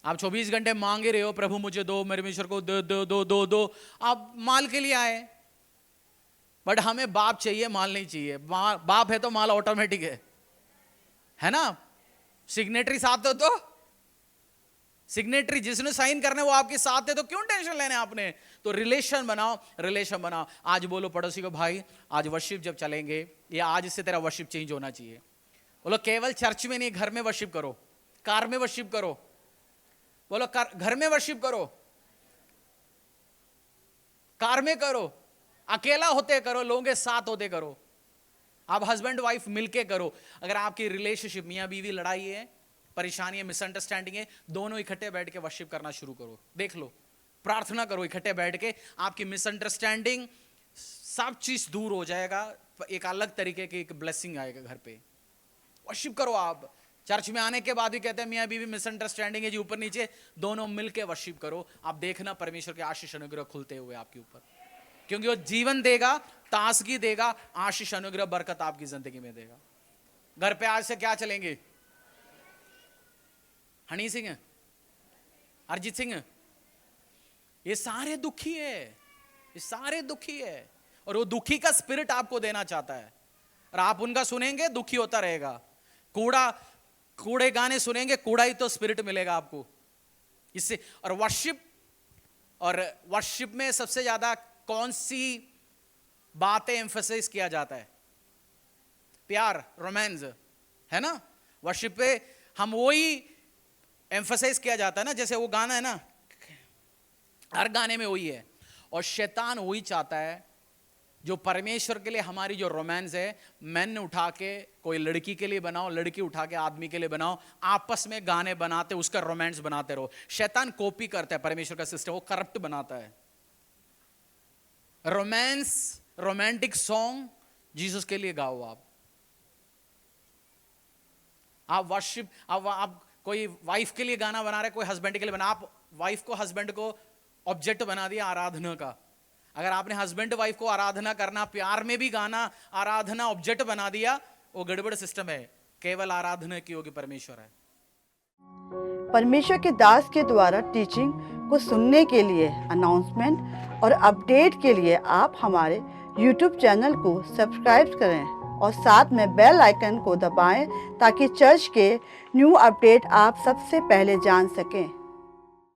A: आप 24 घंटे मांगे रहे हो, प्रभु मुझे दो, मेरे परमेश्वर को दो दो दो दो दो। आप माल के लिए आए, बट हमें बाप चाहिए, माल नहीं चाहिए। बाप है तो माल ऑटोमेटिक है ना। सिग्नेटरी साथ हो तो, सिग्नेटरी जिसने साइन करने वो आपके साथ है, तो क्यों टेंशन लेने आपने। तो रिलेशन बनाओ, रिलेशन बनाओ। आज बोलो पड़ोसी को, भाई आज वर्शिप जब चलेंगे, या आज से तेरा वर्शिप चेंज होना चाहिए। बोलो केवल चर्च में नहीं, घर में वर्शिप करो, कार में वर्शिप करो। बोलो घर में वर्शिप करो, कार में करो, अकेला होते करो, लोगों के साथ होते करो, आप हस्बैंड वाइफ मिलके करो। अगर आपकी रिलेशनशिप, मियां बीवी लड़ाई है, परेशानी है, मिसअंडरस्टैंडिंग है, दोनों इकट्ठे बैठ के वर्शिप करना शुरू करो। देख लो, प्रार्थना करो इकट्ठे बैठ के, आपकी मिसअंडरस्टैंडिंग सब चीज दूर हो जाएगा। एक अलग तरीके की एक ब्लेसिंग आएगा घर पे। वर्शिप करो। आप चर्च में आने के बाद भी कहते हैं मियां बीवी मिसअंडरस्टैंडिंग है जी, ऊपर नीचे, दोनों मिलके वर्शिप करो। आप देखना परमेश्वर के आशीष अनुग्रह खुलते हुए आपके ऊपर, क्योंकि वो जीवन देगा, ताजगी देगा, आशीष अनुग्रह बरकत आपकी जिंदगी में देगा। घर पे आज से क्या चलेंगे? हनी सिंह, अरिजीत सिंह, ये सारे दुखी है, ये सारे दुखी है, और वो दुखी का स्पिरिट आपको देना चाहता है, और आप उनका सुनेंगे दुखी होता रहेगा। कूड़े गाने सुनेंगे, कूड़ा ही तो स्पिरिट मिलेगा आपको इससे। और वर्शिप में सबसे ज्यादा कौन सी बातें एम्फसाइज किया जाता है? प्यार, रोमांस, है ना। वर्शिप पे हम वही एम्फसाइज किया जाता है ना, जैसे वो गाना है ना, हर गाने में वही है। और शैतान वही चाहता है, जो परमेश्वर के लिए हमारी जो रोमांस है, मैन उठा के कोई लड़की के लिए बनाओ, लड़की उठा के आदमी के लिए बनाओ, आपस में गाने बनाते, उसका रोमांस बनाते रहो। शैतान कॉपी करता है परमेश्वर का सिस्टम, वो करप्ट बनाता है। रोमांस, रोमांटिक सॉन्ग जीसस के लिए गाओ। आप वर्शिप, आप कोई वाइफ के लिए गाना बना रहे, कोई हस्बैंड के लिए बना, आप वाइफ को, हस्बैंड को ऑब्जेक्ट बना दिया आराधना का। अगर आपने हस्बैंड वाइफ को आराधना करना, प्यार में भी गाना, आराधना ऑब्जेक्ट बना दिया, वो गड़बड़ सिस्टम है। केवल आराधना की होगी परमेश्वर है।
C: परमेश्वर के दास के द्वारा टीचिंग को सुनने के लिए, अनाउंसमेंट और अपडेट के लिए आप हमारे YouTube चैनल को सब्सक्राइब करें और साथ में बेल आइकन को दबाएं, ताकि चर्च के न्यू अपडेट आप सबसे पहले जान सकें।